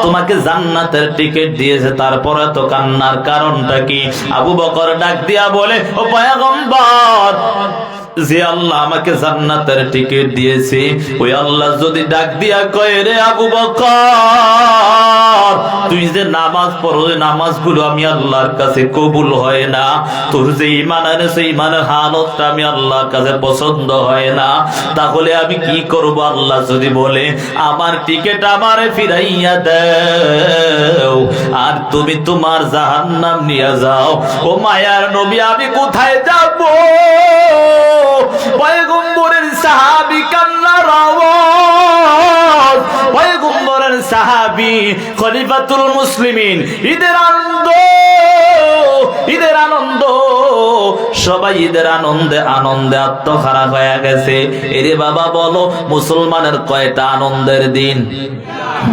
A: তোমাকে জান্নাতের টিকিট দিয়েছে, তারপরে তো কান্নার কারণটা কি? আবু বকর ডাক দিয়া বলে, ও পয়গম্বর, যে আল্লাহ আমাকে জান্নাতের টিকিট দিয়েছে, ওই আল্লাহ যদি ডাক দিয়া কয়, রে আবু বকর, তুই যে নামাজ পড়ো, নামাজগুলো আমি আল্লাহর কাছে কবুল হয় না, তোর যে ঈমান আছে সেই ঈমানের হালতটা আমি আল্লাহর কাছে পছন্দ হয় না, তাহলে আমি কি করব? আল্লাহ যদি বলে আমার টিকিট আমারে ফিরাইয়া দাও, আর তুমি তোমার জাহান্নাম নিয়ে যাও, ও মায়ার নবী আমি কোথায় যাব? পয়গম্বরের সাহাবী কান্নার আওয়াজ, পয়গম্বরের সাহাবী খলিফাতুল মুসলিমিন, ঈদের আনন্দ, ঈদের আনন্দ, সবাই ঈদের আনন্দে আনন্দে আত্মহারা হয়ে গেছে। এরে বাবা বলো, মুসলমানের কয়টা আনন্দের দিন?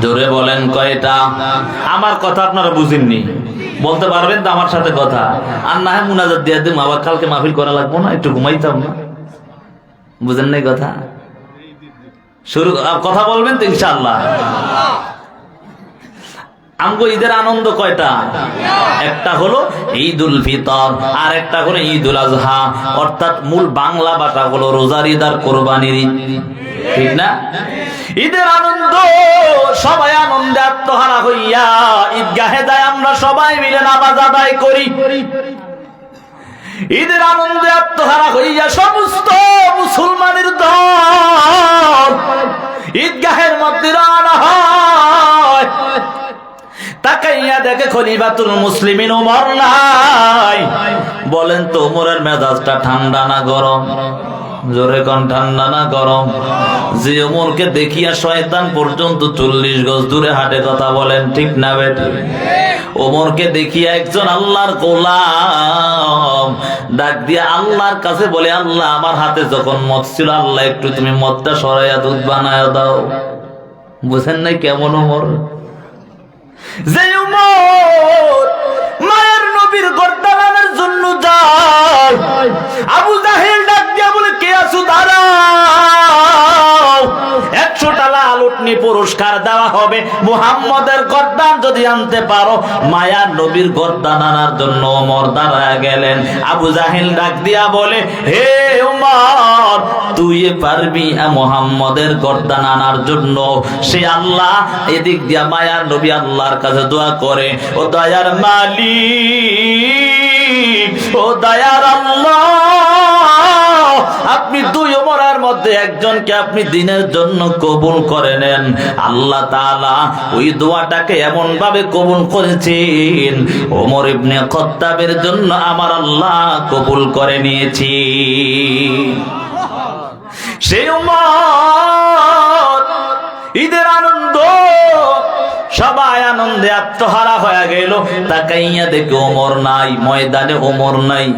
A: জোরে বলেন কয়টা? আমার কথা আপনারা বুঝেননি, বলতে পারবেন তো আমার সাথে কথা? আর না হয় মুনাজাত দিয়ে দিন, আবার কালকে মাহফিল করা লাগবো না, একটু ঘুমাইতাম না, বুঝেন নাই কথা? শুরু কথা বলবেন তো ইনশাআল্লাহ। আমগো ঈদের আনন্দ কয়টা? একটা হলো ঈদুল ফিতর, আর একটা হলো ঈদুল আজহা, অর্থাৎ মূল বাংলা ভাষা হলো রোজার ঈদ আর কোরবানির ঈদ, ঠিক না? ঈদের আনন্দ, সবাই আনন্দে আত্মহারা হইয়া ঈদগাহে যায়, আমরা সবাই মিলে নামাজ আদায় করি। ঈদের আনন্দে আত্মহারা হইয়া সমস্ত মুসলমানের দল ঈদগাহের মধ্যে রওনা হয়। তাকাইয়া দেখে খলিফাতুল মুসলিমিন ওমর নাই। বলেন তো ওমরের মেজাজটা ঠান্ডা না গরম? জোরে কোন ঠান্ডা না গরম? যে ওমরকে দেখিয়া শয়তান পর্যন্ত 40 গজ দূরে হাঁটে, কথা বলেন ঠিক না বেটি? ওমরকে দেখিয়া একজন আল্লাহর গোলাম ডাক দিয়া আল্লাহর কাছে বলে, আল্লাহ আমার হাতে যখন মদ ছিল, আল্লাহ একটু তুমি মদটা সরাইয়া দুধ বানায় দাও। বুঝেন নাই কেমন ওমর? যে ওমর মায়ের নবীর গর্দানের জন্য যায়, আবু জাহেল ডাক দিয়া বলে, কে আছো দাঁড়াও, 100টা লাল উটনি পুরস্কার দেওয়া হবে মুহাম্মদের গর্দান যদি আনতে পারো। মায়ার নবীর গর্দান আনার জন্য ওমর দাঁড়ায় গেলেন। আবু জাহেল ডাক দিয়া বলে, হে ওমর, তুই পারবি মুহাম্মদের গর্দান আনার জন্য? সে আল্লাহ, এদিক দিয়া মায়ার নবী আল্লাহর কাছে দোয়া করে, ও দয়ার মালিক, ও দয়ার আল্লাহ, আপনি দুই ওমরের মধ্যে একজনকে আপনি দিনের জন্য কবুল করে নেন। আল্লাহ তাআলা ওই দোয়াটাকে এমন ভাবে কবুল করেছেন, ওমর ইবনে খাত্তাবের জন্য আমার আল্লাহ কবুল করে নিয়েছি। সেই ওমর ঈদের আনন্দ, সবাই আনন্দে আত্মহারা হয়ে গেল। তাকাইয়া দেখে ওমর নাই, ময়দানে ওমর নাই।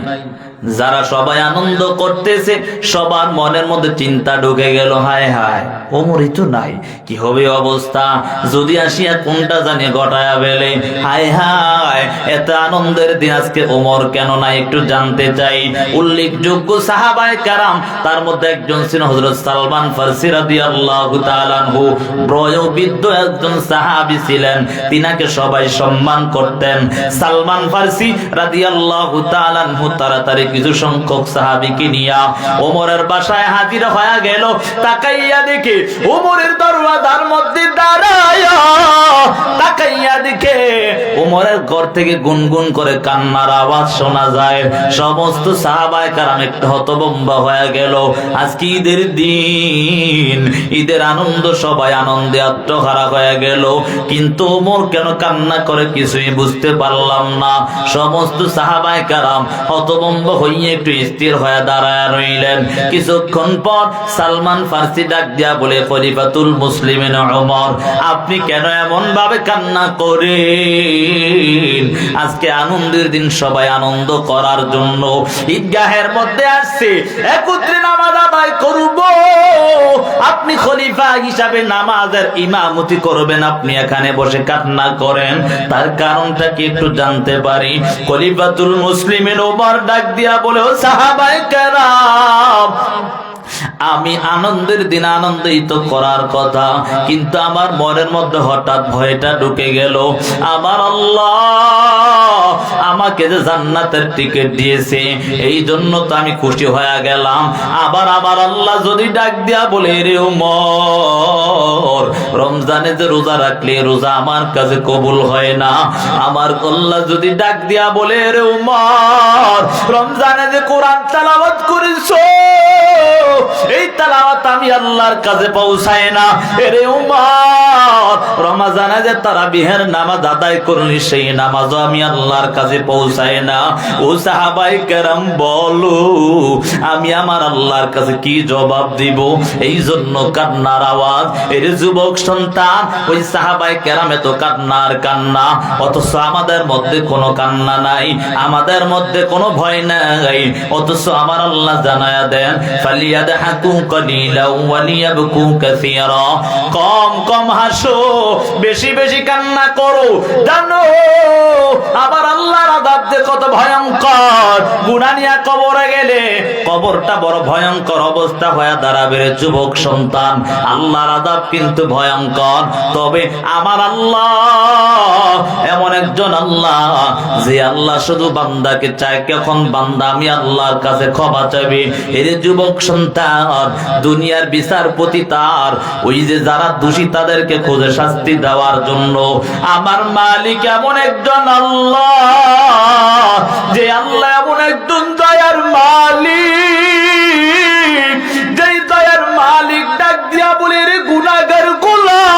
A: যারা সবাই আনন্দ করতেছে, সবার মনের মধ্যে চিন্তা ঢুকে গেল, হায় হায় ওমরই তো নাই, কি হবে অবস্থা, যদি আসিয়া কোনটা জানিয়ে ঘটায়া ফেলে, হায় হায় এত আনন্দের দিন আজকে ওমর কেন নাই, একটু জানতে চাই। উল্লেখযোগ্য সাহাবায়ে কেরাম, তার মধ্যে একজন ছিলেন হযরত সালমান ফারসি রাদিয়াল্লাহু তাআলা আনহু। বয়োবৃদ্ধ একজন সাহাবী ছিলেন, তিনাকে সবাই সম্মান করতেন। সালমান ফারসি রাদিয়াল্লাহু তাআলা আনহু তাড়াতাড়ি কিছু সংখ্যক সাহাবীকে নিয়া ওমরের বাসায় হাজির হয়ে গেল। তাকাইয়া দেখে ওমরের দরওয়াজার মধ্যে দাঁড়ায়া, তাকাইয়া দেখে ওমরের ঘর থেকে গুনগুন করে কান্নার আওয়াজ শোনা যায়। সমস্ত সাহাবায়ে কেরাম একটু হতভম্ব হয়ে গেল। আজকে ঈদের দিন, ঈদের আনন্দ, সবাই আনন্দে আত্মহারা হয়ে গেল, কিন্তু ওমর কেন কান্না করে কিছুই বুঝতে পারলাম না। সমস্ত সাহাবায়ে কেরাম হতভম্ব হইয়া একটু স্থির হয়ে দাঁড়ায় রইলেন। কিছুক্ষণ পর সালমান ফারসি ডাক দিয়া বলে, খলিফাতুল মুসলিমিন ওমর, আপনি কেন এমন ভাবে কান্না করেন? আজকে আনন্দের দিন, সবাই আনন্দ করার জন্য ঈদগাহের মধ্যে আসছে, একত্রে নামাজ আদায় করব। আপনি খলিফা হিসাবে নামাজের ইমামতি করবেন, আপনি এখানে বসে কান্না করেন, তার কারণটা কি একটু জানতে পারি? খলিফাতুল মুসলিমিন ওমর ডাক দিয়া বলে, ও সাহাবায়ে কেরাম, আমি আনন্দের দিন আনন্দিত করার কথা, কিন্তু আমার মনের মধ্যে হঠাৎ ভয়টা ঢুকে গেল। আমার আল্লাহ আমাকে যে জান্নাতের টিকিট দিয়েছে, এই জন্য তো আমি খুশি হয়ে গেলাম। আবার আমার আল্লাহ যদি ডাক দিয়া বলে, রে ওমর, রমজানে যে রোজা রাখলে রোজা আমার কাছে কবুল হয় না। আমার আল্লাহ যদি ডাক দিয়া বলে, রে ওমর, রমজানে যে কোরআন তেলাওয়াত করেছো, এই তেলাওয়াত আমি আল্লাহর কাছে পৌঁছায় না। এরে উমর, রমজানে যে তারাবিহের নামাজ আদায় করলি, সেই নামাজও আমি আল্লাহর কাছে পৌঁছায় না। ও সাহাবায়ে কেরাম, বলো আমি আমার আল্লাহর কাছে কি জবাব দিব? এই জন্য কান্নার আওয়াজ। এর যুবক সন্তান, ওই সাহাবায়ে কেরাম এত কান্নার কান্না, অথচ আমাদের মধ্যে কোনো কান্না নাই, আমাদের মধ্যে কোনো ভয় নাই, অথচ আমার আল্লাহ জানায়া দেন, ফালিয়াদহাকু কালিলা ওয়া লিয়াবকু কাসীরা, কম কম হাসো, বেশি বেশি কান্না করো, জানো আমার আল্লাহর আযাব যে কত ভয়ঙ্কর, গুনাহ নিয়ে কবরে গেলে কবরটা বড় ভয়ঙ্কর অবস্থা হয়ে দাঁড়াবে রে যুবক সন্তান। আল্লাহর আযাব কিন্তু ভয়ঙ্কর। তবে আমার আল্লাহ এমন একজন আল্লাহ, যে আল্লাহ শুধু বান্দাকে চায় কখন বান্দা আমি আল্লাহর কাছে ক্ষমা চাইবে। এর যুবক সন্তান, দুনিয়ার বিচারপতি তার ওই যে যারা দোষী তাদেরকে খুঁজে শাস্তি দেওয়ার জন্য। আমার মালিক এমন একজন আল্লাহ, যে আল্লাহ এমন একজন দয়ার মালিক, যেই দয়ার মালিক ডাক দিয়া বলে রে গুনাহগার গোলাম,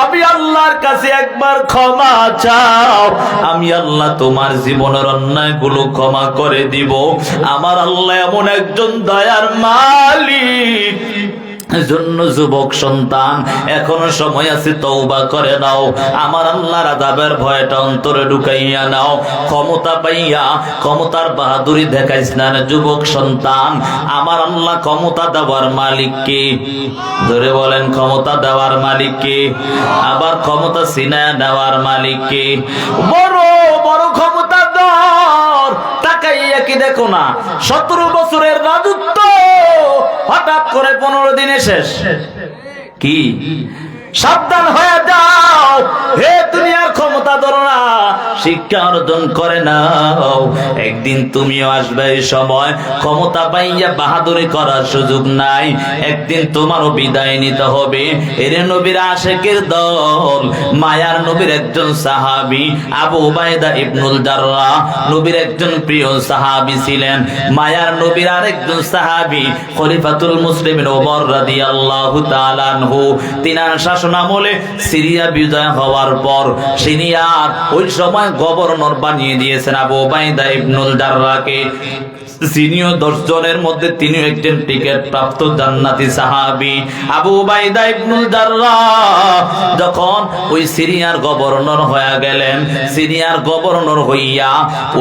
A: আমি আল্লাহর কাছে একবার ক্ষমা চাও, আমি আল্লাহ তোমার জীবনের অন্যায়গুলো ক্ষমা করে দিব। আমার আল্লাহ এমন একজন দয়ার মালিক। জন্য যুবক সন্তান, এখনো সময় আছে, তওবা করে নাও। আমার আল্লাহর আযাবের ভয়টা অন্তরে ঢুকাইয়া নাও। ক্ষমতা পাইয়া ক্ষমতার বাহাদুরি দেখাইস না রে যুবক সন্তান। আমার আল্লাহ ক্ষমতা দেওয়ার মালিক কে? ধরে বলেন, ক্ষমতা দেওয়ার মালিক কে? আবার ক্ষমতা ছিনায়া নেওয়ার মালিক কে? বড় বড় ক্ষমতা দর তাকাইয়া কি দেখো না, 17 বছরের রাজত্ব হঠাৎ করে 15 দিনে শেষ। কি সাবধান হয়ে যাও, হে দুনিয়ার ক্ষমতা ধরো না, শিক্ষা অর্জন করে নাও। একদিন তুমিও আসবে এই সময়, ক্ষমতা পাইয়া বাহাদুরি করার সুযোগ নাই। একদিন তোমারও বিদায় নিতে হবে। এর নবীর আশেকের দল, মায়ার নবীর একজন সাহাবী আবু উবাইদা ইবনুল জাররাহ, নবীর একজন প্রিয় সাহাবী ছিলেন। মায়ার নবীর আরেকজন সাহাবী খলিফাতুল মুসলিমিন ওমর রাদিয়াল্লাহু তাআলা আনহু, তিনার শাসনামলে সিরিয়া বিজয় হওয়ার পর সিরিয়ার ওই সময় গভর্নর বানিয়ে দিয়েছেন আবু উবাইদা ইবনুল জাররাহকে। সিনিয়র 10 জনের মধ্যে তিনিও একজন টিকেট প্রাপ্ত জান্নাতি সাহাবী। আবু উবাইদা ইবনুল জাররাহ যখন ওই সিরিয়ার গভর্নর হয়ে গেলেন, সিরিয়ার গভর্নর হইয়া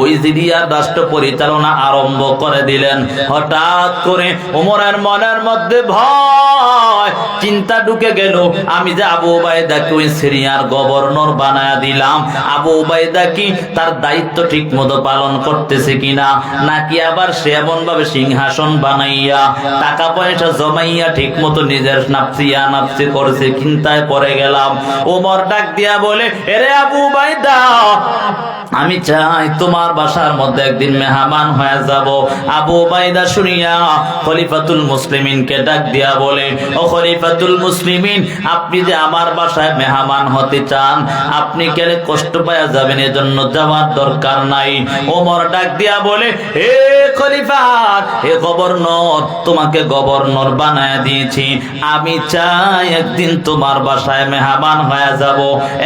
A: ওই সিরিয়ার রাষ্ট্র পরিচালনা আরম্ভ করে দিলেন। হঠাৎ করে ওমরের মনের মধ্যে ভয় চিন্তা ঢুকে গেল, আমি যে আবু উবাইদাকে ওই সিরিয়ার গভর্নর বানায়া দিলাম, আবু উবাইদা কি তার দায়িত্ব ঠিক মতো পালন করতেছে কিনা, নাকি আবার সে এমন ভাবে সিংহাসন বানাইয়া টাকা পয়সা জমাইয়া ঠিক মতো নিজের নাফসিয়া নাফসি করছে। চিন্তায় পড়ে গেলাম। ওমর ডাক দিয়া বলে, এরে আবু উবাইদা, আমি চাই তোমার বাসার মধ্যে একদিন মেহমান হয়ে যাব। আবু উবাইদা শুনিয়া খলিফাতুল মুসলিমিনকে ডাক দিয়া বলে, ও খলিফাতুল মুসলিমিন, আপনি যে আমার বাসায় মেহমান হতে চান, আপনি কেন কষ্ট পাওয়া যাবেন, এজন্য যাওয়ার দরকার নাই। ওমর ডাক দিয়া বলে, হে খলিফা, হে গভর্নর, তোমাকে গভর্নর বানায় দিয়েছি, আমি চাই একদিন তোমার বাসায় মেহমান হয়ে যাব।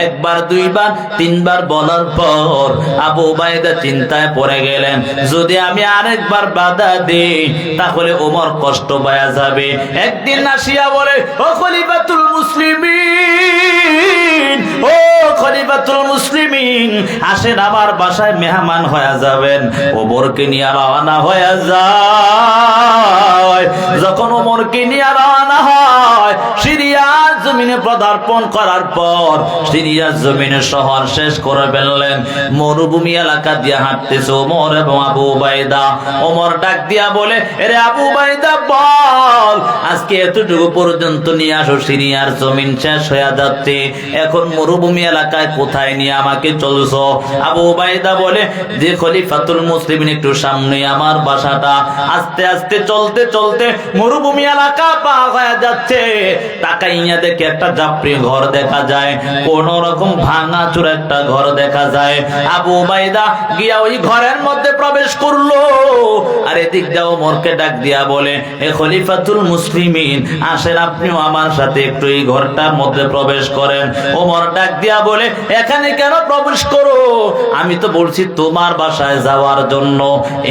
A: একবার, দুইবার, তিনবার বলার পর আবু উবাইদা চিন্তায় পড়ে গেলেন, যদি আমি আরেকবার বাধা দিই তাহলে ওমর কষ্ট পাওয়া যাবে। একদিন আসিয়া বলে, ও খলিফাতুল মুসলিমিন, ও খলিফাতুল মুসলিমিন, আসেন আমার বাসায় মেহমান হয়ে যাবেন। ওমরকে নিয়ে রওনা হয়ে যায়। যখন ওমরকে নিয়ে রওনা হয়, সিরিয়ার জমিনে পদার্পণ করার পর সিরিয়ার জমিনে শহর শেষ করে ফেললেন। মরুভূমি এলাকা দিয়ে হাঁটতেছে ওমর এবং আবু উবাইদা। ওমর ডাক দিয়া বলে, এরে আবু উবাইদা, বল আজকে এতটুকু পর্যন্ত নিয়ে আসো, সিরিয়ার জমিন শেষ হয়ে যাচ্ছে, এখন মরুভূমি এলাকায় কোথায় নিয়ে আমাকে চলছো? আবু উবাইদা বলে, যে খলিফাতুল মুসলিমিন, একটু সামনে আমার বাসাটা। আস্তে আস্তে চলতে চলতে মরুভূমি এলাকা পার হয়ে যাচ্ছে। তাকাইয়া দেখে একটা যাত্রী ঘর দেখা যায়, কোন রকম ভাঙা চুর একটা ঘর দেখা যায়। আবু উবাইদা গিয়া ওই ঘরের মধ্যে প্রবেশ করলো। আর এদিক দিয়ে ওমরকে ডাক দিয়া বলে, হে খলিফাতুল মুসলিমিন, আসেন আপনিও আমার সাথে একটু এই ঘরটার মধ্যে প্রবেশ করেন। ওমর ডাক দিয়া বলে, এখানে কেন প্রবেশ করো? আমি তো বলছি তোমার বাসায় যাওয়ার জন্য,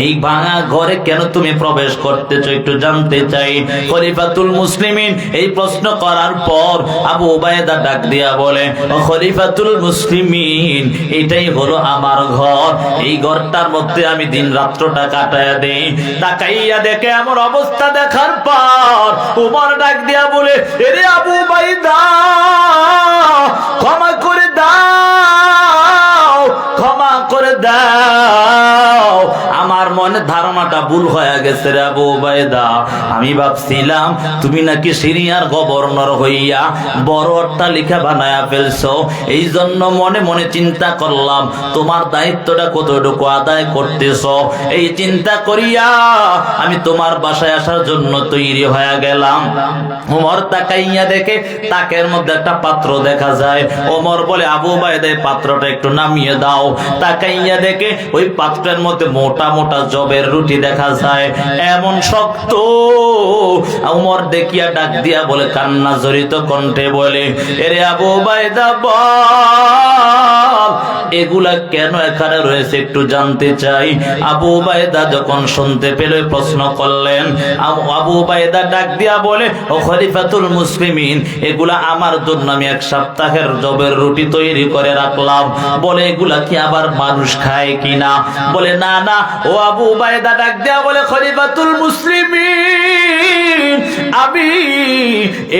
A: এই ভাঙা ঘরে কেন তুমি প্রবেশ করতেছো একটু জানতে চাই। খলিফাতুল মুসলিমিন এই প্রশ্ন করার পর আবু উবাইদা ডাক দিয়া বলে, ও খলিফাতুল মুসলিমিন, এটাই হলো আমার ঘর, এই ঘরটার মধ্যে আমি দিন রাত্রটা কাটায়া দেই। তাকাইয়া দেখে এমন অবস্থা দেখার পর ওমর ডাক দিয়া বলে, এরে আবু উবাইদা, ক্ষমা করে দাও, ক্ষমা করে দাও। আমার মনে ধারণাটা ভুল হয়ে গেছে রে আবু উবাইদা, আমি ভাবছিলাম তুমি নাকি সিরিয়ার গভর্নর হইয়া বড় অট্টালিকা বানায়া ফেলছো, এই জন্য মনে মনে চিন্তা করলাম তোমার দায়িত্বটা কতটুকু আদায় করতেছো। এই চিন্তা করিয়া আমি তোমার বাসায় আসার জন্য তৈরি হয়ে গেলাম। ওমর তাকাইয়া দেখে তাকের মধ্যে একটা পাত্র দেখা যায়। ওমর বলে আবু উবাইদা এই পাত্রটা একটু নামিয়ে দাও। তাকাইয়া দেখে ওই পাত্রের মধ্যে মোটা মোটা জবের রুটি দেখা যায়, এমন শক্ত। ওমর দেখিয়া ডাক দিয়া বলে কান্না জড়িত কণ্ঠে বলে, এরে আবু উবাইদা বল এগুলা কেন এখানে রয়েছে একটু জানতে চাই। আবু উবাইদা যখন শুনতে পেলে প্রশ্ন করলেন। আবু উবাইদা ডাক দিয়া বলে, ও খলিফাতুল মুসলিমিন, এগুলা আমার জন্য আমি এক সপ্তাহের জবের রুটি তৈরি করে রাখলাম। বলে এগুলা কি আবার মানুষ খায় কিনা? বলে না না। ও আবু উবাইদা ডাক দিয়া বলে, খলিফাতুল মুসলিমিন, আমি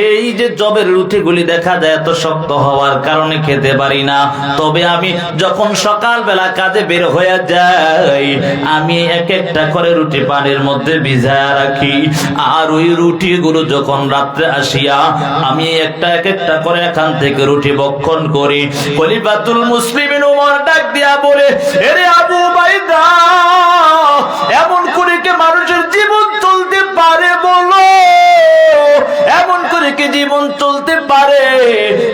A: এই যে জবের রুটিগুলি দেখা যায় এত শক্ত হওয়ার কারণে খেতে পারি না, তবে আমি যখন সকালবেলা কাজে বের হয়ে যাই আমি এক একটা করে রুটি পানির মধ্যে ভিজায়া রাখি, আর ওই রুটিগুলো যখন রাত্রে আসিয়া আমি এক একটা করে এখান থেকে রুটি ভক্ষণ করি। খলিফাতুল মুসলিমিন ওমর ডাক দিয়া বলে, এরে আবু উবাইদা, এমন করে কি মানুষের জীবন চলতে পারে বলো? এমন করে কি জীবন চলতে পারে?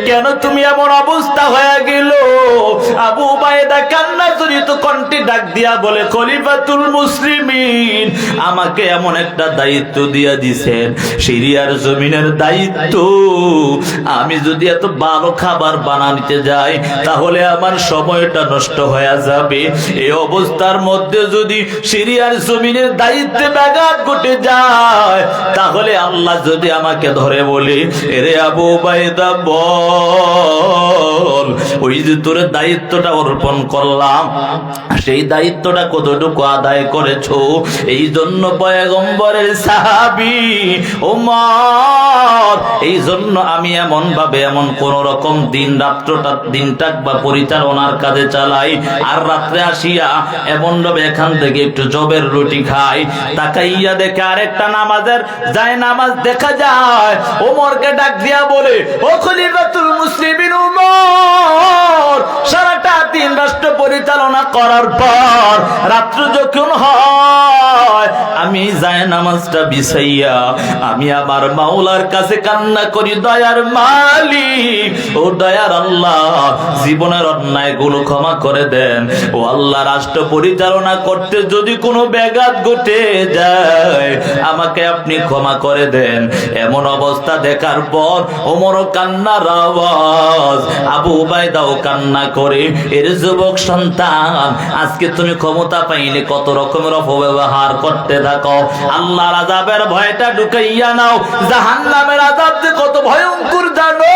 A: কেন তুমি এমন অবস্থা হয়ে গেল? আবু উবাইদা কান্না জড়িত কণ্ঠে ডাক দিয়া বলে, খলিফাতুল মুসলিমিন, আমাকে এমন একটা দায়িত্ব দিয়া দিছেন, সিরিয়ার জমিনের দায়িত্ব। আমি যদি এত ভালো খাবার বানাতে যাই তাহলে আমার সময়টা নষ্ট হয়ে যাবে। এই অবস্থার মধ্যে যদি সিরিয়ার জমিনের দায়িত্বে ব্যাঘাত ঘটে যায় তাহলে আল্লাহ যদি আমাকে ধরে বলে, এরে আবু উবাইদা বল ওই যে তোর দায়িত্বটা অর্পণ করলাম সেই দায়িত্বটা কতটুকু আদায় করেছো? এই জন্য পয়গম্বরের সাহাবী ওমর, এই জন্য আমি এমন ভাবে এমন কোন রকম দিনটা বা পরিচালনার কাজে চালাই, আর রাত্রে আসিয়া এমন ভাবে এখান থেকে একটু জবের রুটি খাই। তাকাইয়া দেখে আরেকটা নামাজের যায় নামাজ দেখা যায়। ওমরকে ডাক দিয়া বলে, ও খলিফাতুল মুসলিমিন ওমর, সারাটা দিন রাষ্ট্র পরিচালনা করার পর রাত্র যখন হয় আমি যায় নামাজটা বিছাইয়া আমি আমার মাওলার কাছে কান্না করি, দয়ার মালিক, ও দয়ার আল্লাহ, জীবনের অন্যায় গুলো ক্ষমা করে দেন। ও আল্লাহ, রাষ্ট্র পরিচালনা করতে যদি কোনো ব্যাঘাত ঘটে যায় আমাকে আপনি ক্ষমা করে দেন। এমন অবস্থা দেখার পর ওমরও কান্নার আওয়াজ, আবু উবাইদাও কান্না করে, এর যুবক সন্তান, আজকে তুমি ক্ষমতা পাইলে কত রকমের অপব্যবহার করতে থাকো। আল্লাহর আযাবের ভয়টা ঢুকাইয়া নাও, জাহান্নামের আযাব যে কত ভয়ঙ্কর জানো?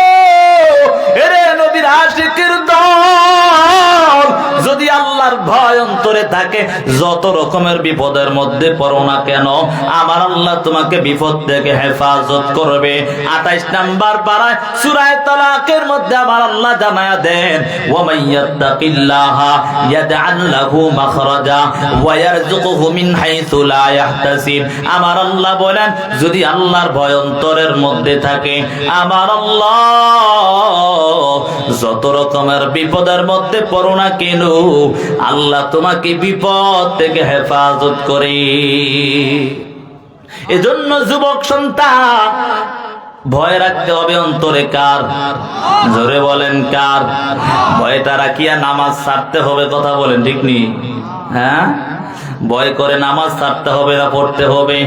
A: এরে নবীর আশিকের দল, যদি আল্লাহর ভয় অন্তরে থাকে যত রকমের বিপদের মধ্যে পড়ো না কেন আমার আল্লাহ তোমাকে বিপদ থেকে হেফাজত করবে। 28 নাম্বার পারায় সূরা তালাকের মধ্যে আমার আল্লাহ জানায়া দেন, ওয়া মাইয়াত্তাকিল্লাহা ইয়াজআল লাহু মাখরাজা ওয়া ইয়ারযুকুহু মিন হাইসু লা ইয়াহতাসিব। আমার আল্লাহ বলেন, যদি আল্লাহর ভয় অন্তরের মধ্যে থাকে আমার আল্লাহ যত রকমের বিপদের মধ্যে পড়ো না কেন আল্লাহ তোমাকে বিপদ থেকে হেফাজত করে। এজন্য যুবক সন্তান, ভয় রাখতে হবে অন্তরে। কার? জোরে বলেন কার? ভয়টা রাখিয়া নামাজ ছাড়তে হবে, কথা বলেন ঠিক নি? হ্যাঁ, ভয় করে নামাজ ছাড়তে হবে না পড়তে হবে?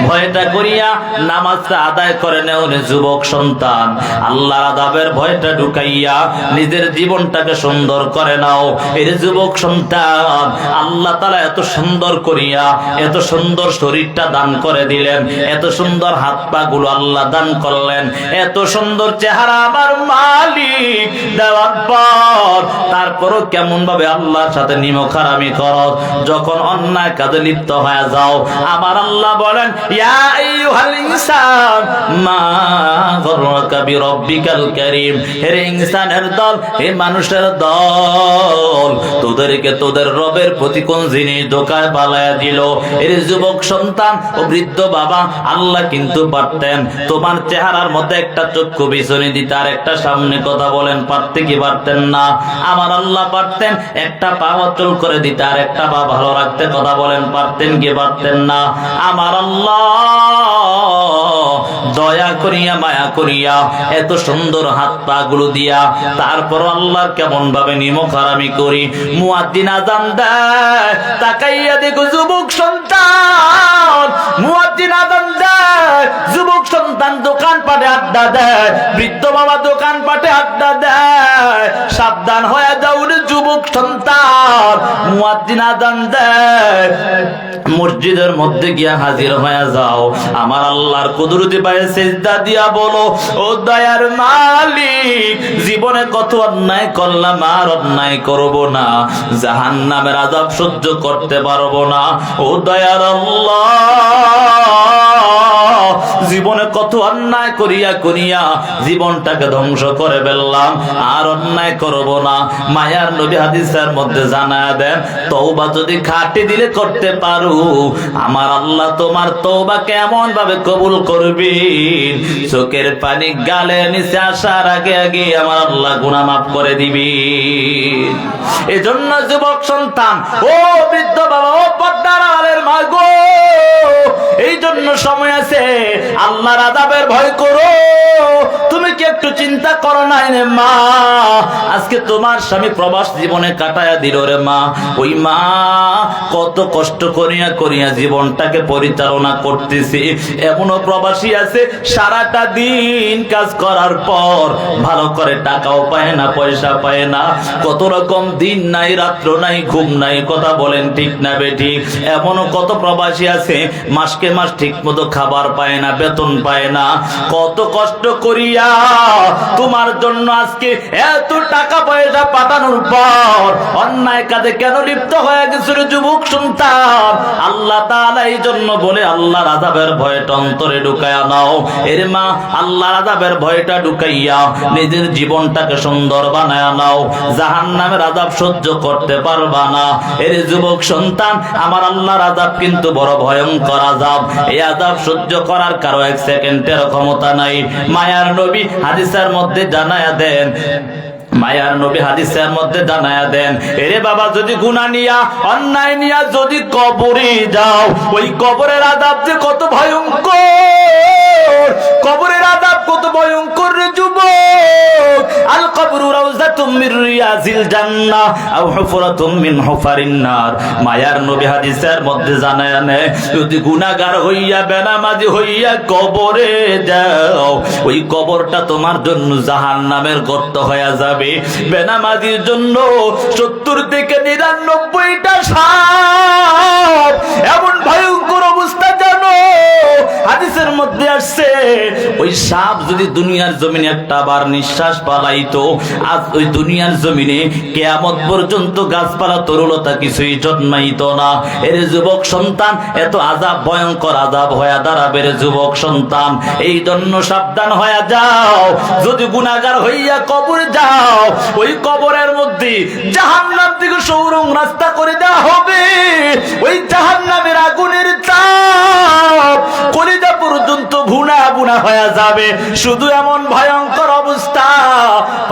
A: ভয়টা করিয়া নামাজটা আদায় করে নেও যুবক সন্তান। আল্লাহর আযাবের ভয়টা ঢুকাইয়া নিজের জীবনটাকে সুন্দর করে নাও। এর যুবক সন্তান, আল্লাহ তাআলা এত সুন্দর করিয়া এত সুন্দর শরীরটা দান করে দিলেন, এত সুন্দর হাত পা গুলো আল্লাহ দান করলেন, এত সুন্দর চেহারা আমার মালিক দেওয়ার পর তারপরও কেমন ভাবে আল্লাহর সাথে নিমখারামি করো, যখন অন্যায় কাজে লিপ্ত হয়ে যাও। আমার আল্লাহ বলেন, ইয়া আইয়ুহাল ইনসান মা গররাকা বিরাব্বিকাল কারীম, হে ইনসানের দল, হে মানুষের দল, তো তোদেরকে তোদের রবের প্রতি কোন জিনিস ধোকায় পালায়া দিল? এর যুবক সন্তান ও বৃদ্ধ বাবা, আল্লাহ কিন্তু পারতেন তোমার চেহারার মধ্যে একটা চক্ষু বিছনে দিতে আর একটা সামনে, কথা বলেন পারতে কি পারতেন না? আমার আল্লাহ পারতেন একটা পা অচল করে দিতে আর একটা পা ভালো রাখতে, কথা বলেন পারতেন কি পারতেন না? আমার আল্লাহ দয়া করিয়া মায়া করিয়া এত সুন্দর হাত পা গুলো দিয়া, তারপর আল্লাহর কেমন ভাবে নিমক হারামি করি। মুয়াজ্জিন আযান দেয়, তাকাইয়া দেখো যুবক সন্তান, মুয়াজ্জিন আযান দেয়, যুবক সন্তান দোকান পাটে আড্ডা দেয়, বৃদ্ধ বাবা দোকান পাটে আড্ডা দেয়। সাবধান হয়ে যাও রে যুবক সন্তান, মুয়াজ্জিন আযান দেয়, মসজিদের মধ্যে গিয়া হাজির হয়ে যাও। আমার আল্লাহর কুদরতি পায়ে সিজদা দিয়া বলো, ও দয়ার মালিক, জীবনে কত অন্যায় করলাম, আর অন্যায় করব না, জাহান্নামের আযাব সহ্য করতে পারবো না। ও দয়ার আল্লাহ, জীবনে কত অন্যায় করিয়া করিয়া জীবনটাকে ধ্বংস করে ফেললাম, আর অন্যায় করব না। মায়ার নবী হাদিসের মধ্যে জানায়া দেন, তওবা যদি খাঁটি দিলে করতে পারো, আমার আল্লাহ তোমার তওবা কেমন ভাবে কবুল করবেন, চোখের পানি গালে নিচে আসার আগে আগে আমার আল্লাহ গুনাহ মাফ করে দিবেন। এজন্য যুবক সন্তান, ও বৃদ্ধ বাবা, ও পর্দার আড়ালের মা গো, এই জন্য সময় আছে, আল্লাহর আযাবের ভয় করো। তুমি কি একটু চিন্তা করো নাই রে মা? আজকে তোমার স্বামী প্রবাস জীবনে কাটায়া দিল রে মা, ওই মা কত কষ্ট করিয়া করিয়া জীবনটাকে পরিচালনা করতেছে। এমনও প্রবাসী আছে সারাটা দিন কাজ করার পর ভালো করে টাকাও পায় না, পয়সা পায় না, কত রকম দিন নাই, রাত্র নাই, ঘুম নাই, কথা বলেন ঠিক না বেঠিক? এমনও কত প্রবাসী আছে মাসকে মাস ঠিক মতো খাবার পায় না, বেতন পায় না। কত কষ্ট করিয়া তোমার জন্য আজকে এত টাকা পয়সা পাঠানোর পর অন্যায় কাজে কেন লিপ্ত হয়ে গেছে যুবক সন্তান? আল্লাহ তাআলা এই জন্য বলে, আল্লাহর আযাবের ভয়টা অন্তরে ঢুকাইয়া নাও। এর মা, আল্লাহর আযাবের ভয়টা ঢুকাইয়া নিজের জীবনটাকে সুন্দর বানায়া নাও, জাহান্নামের আযাব সহ্য করতে পারবা না। এর যুবক সন্তান, আমার আল্লাহর আযাব কিন্তু বড় ভয়ঙ্কর আযাব। এই আযাব সহ্য করার কারো এক সেকেন্ডের ক্ষমতা নাই। মায়ার নবী হাদিসের মধ্যে জানায়া দেন, মায়ার নবী হাদিসের মধ্যে জানায়া দেন, এরে বাবা, যদি গুনাহ নিয়া অন্যায় নিয়া যদি কবরে যাও, ওই কবরের আযাব যে কত ভয়ঙ্কর, কবরের আযাব কত ভয়ঙ্কর রে যুবক। আল কবরু রাউযাতুম মির রিয়াজিল জান্নাহ আও হুফরাতুম মিন হুফারিন নার। মায়ার নবী হাদিসের মধ্যে জানায়া নেয়, যদি গুনাহগার হইয়া বেনামাজি হইয়া কবরে যাও, ওই কবরটা তোমার জন্য জাহান্নামের গর্ত হয়ে যাবে। বেনামাজির জন্য 70 থেকে 99টা সাপ, এমন ভয়ঙ্কর অবস্থা জানো হাদিসের মধ্যে আসছে। ওই সাপ যদি দুনিয়ার জমিনে একটা বার নিঃশ্বাস পালাইতো, আজ ওই দুনিয়ার জমিনে কিয়ামত পর্যন্ত গাছপালা তরুলতা কিছুই জন্মাইতো না। এর যুবক সন্তান, এত আযাব, ভয়ঙ্কর আযাব হয়ে দাঁড়াবে রে যুবক সন্তান। এই জন্য সাবধান হয়ে যাও, যদি গুনাহগার হইয়া কবরে যাও, ওই কবরের মধ্যে জাহান্নাম থেকে সৌরং রাস্তা করে দেওয়া হবে। ওই জাহান্নামের আগুনের তাপ কলিজা পর্যন্ত ভুনা ভুনা হয়ে যাবে। শুধু এমন ভয়ঙ্কর অবস্থা,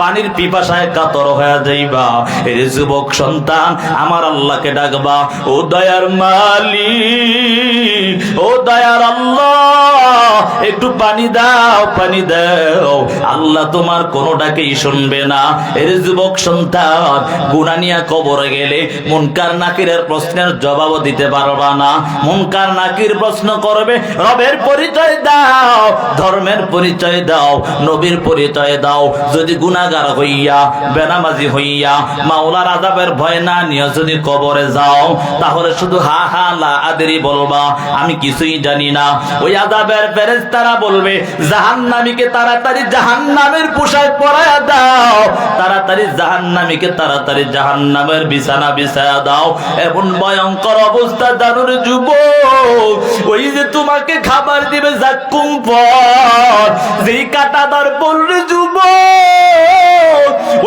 A: পানির পিপাসায় কাতর হয়ে যাইবা। এই যুবক সন্তান, আমার আল্লাহকে ডাকবা, ও দয়ার মালিক, ও দয়ার আল্লাহ, একটু পানি দাও, পানি দাও। আল্লাহ তোমার কোনো ডাকেই শুনবে না। এর যুবক সন্তান, গুনাহ নিয়া কবরে গেলে মুনকার নাকিরের প্রশ্নের জবাব দিতে পারবা না। মুনকার নাকির প্রশ্ন করবে, রবের পরিচয় দাও, ধর্মের পরিচয় দাও, নবীর পরিচয় দাও। যদি গুনাহগার হইয়া বেনামাজি হইয়া মাওলার আযাবের ভয় না নিয়ে যদি কবরে যাও, তাহলে শুধু হা হা লা আদরি বলবা, আমি কিছুই জানি না। ওই আযাবের ফেরেশতারা বলবে, জাহান্নামীকে তাড়াতাড়ি জাহান্নামের পোশাক পরায়া দাও, তাড়াতাড়ি জাহান্নামীকে তাড়াতাড়ি জাহান্নামের বিছানা বিছায়া দাও। এমন ভয়ঙ্কর অবস্থা জানুর যুবক, ওই যে তোমাকে খাবার দিবে জাক্কুম ফল, পর যেই কাঁটাদার পড়লে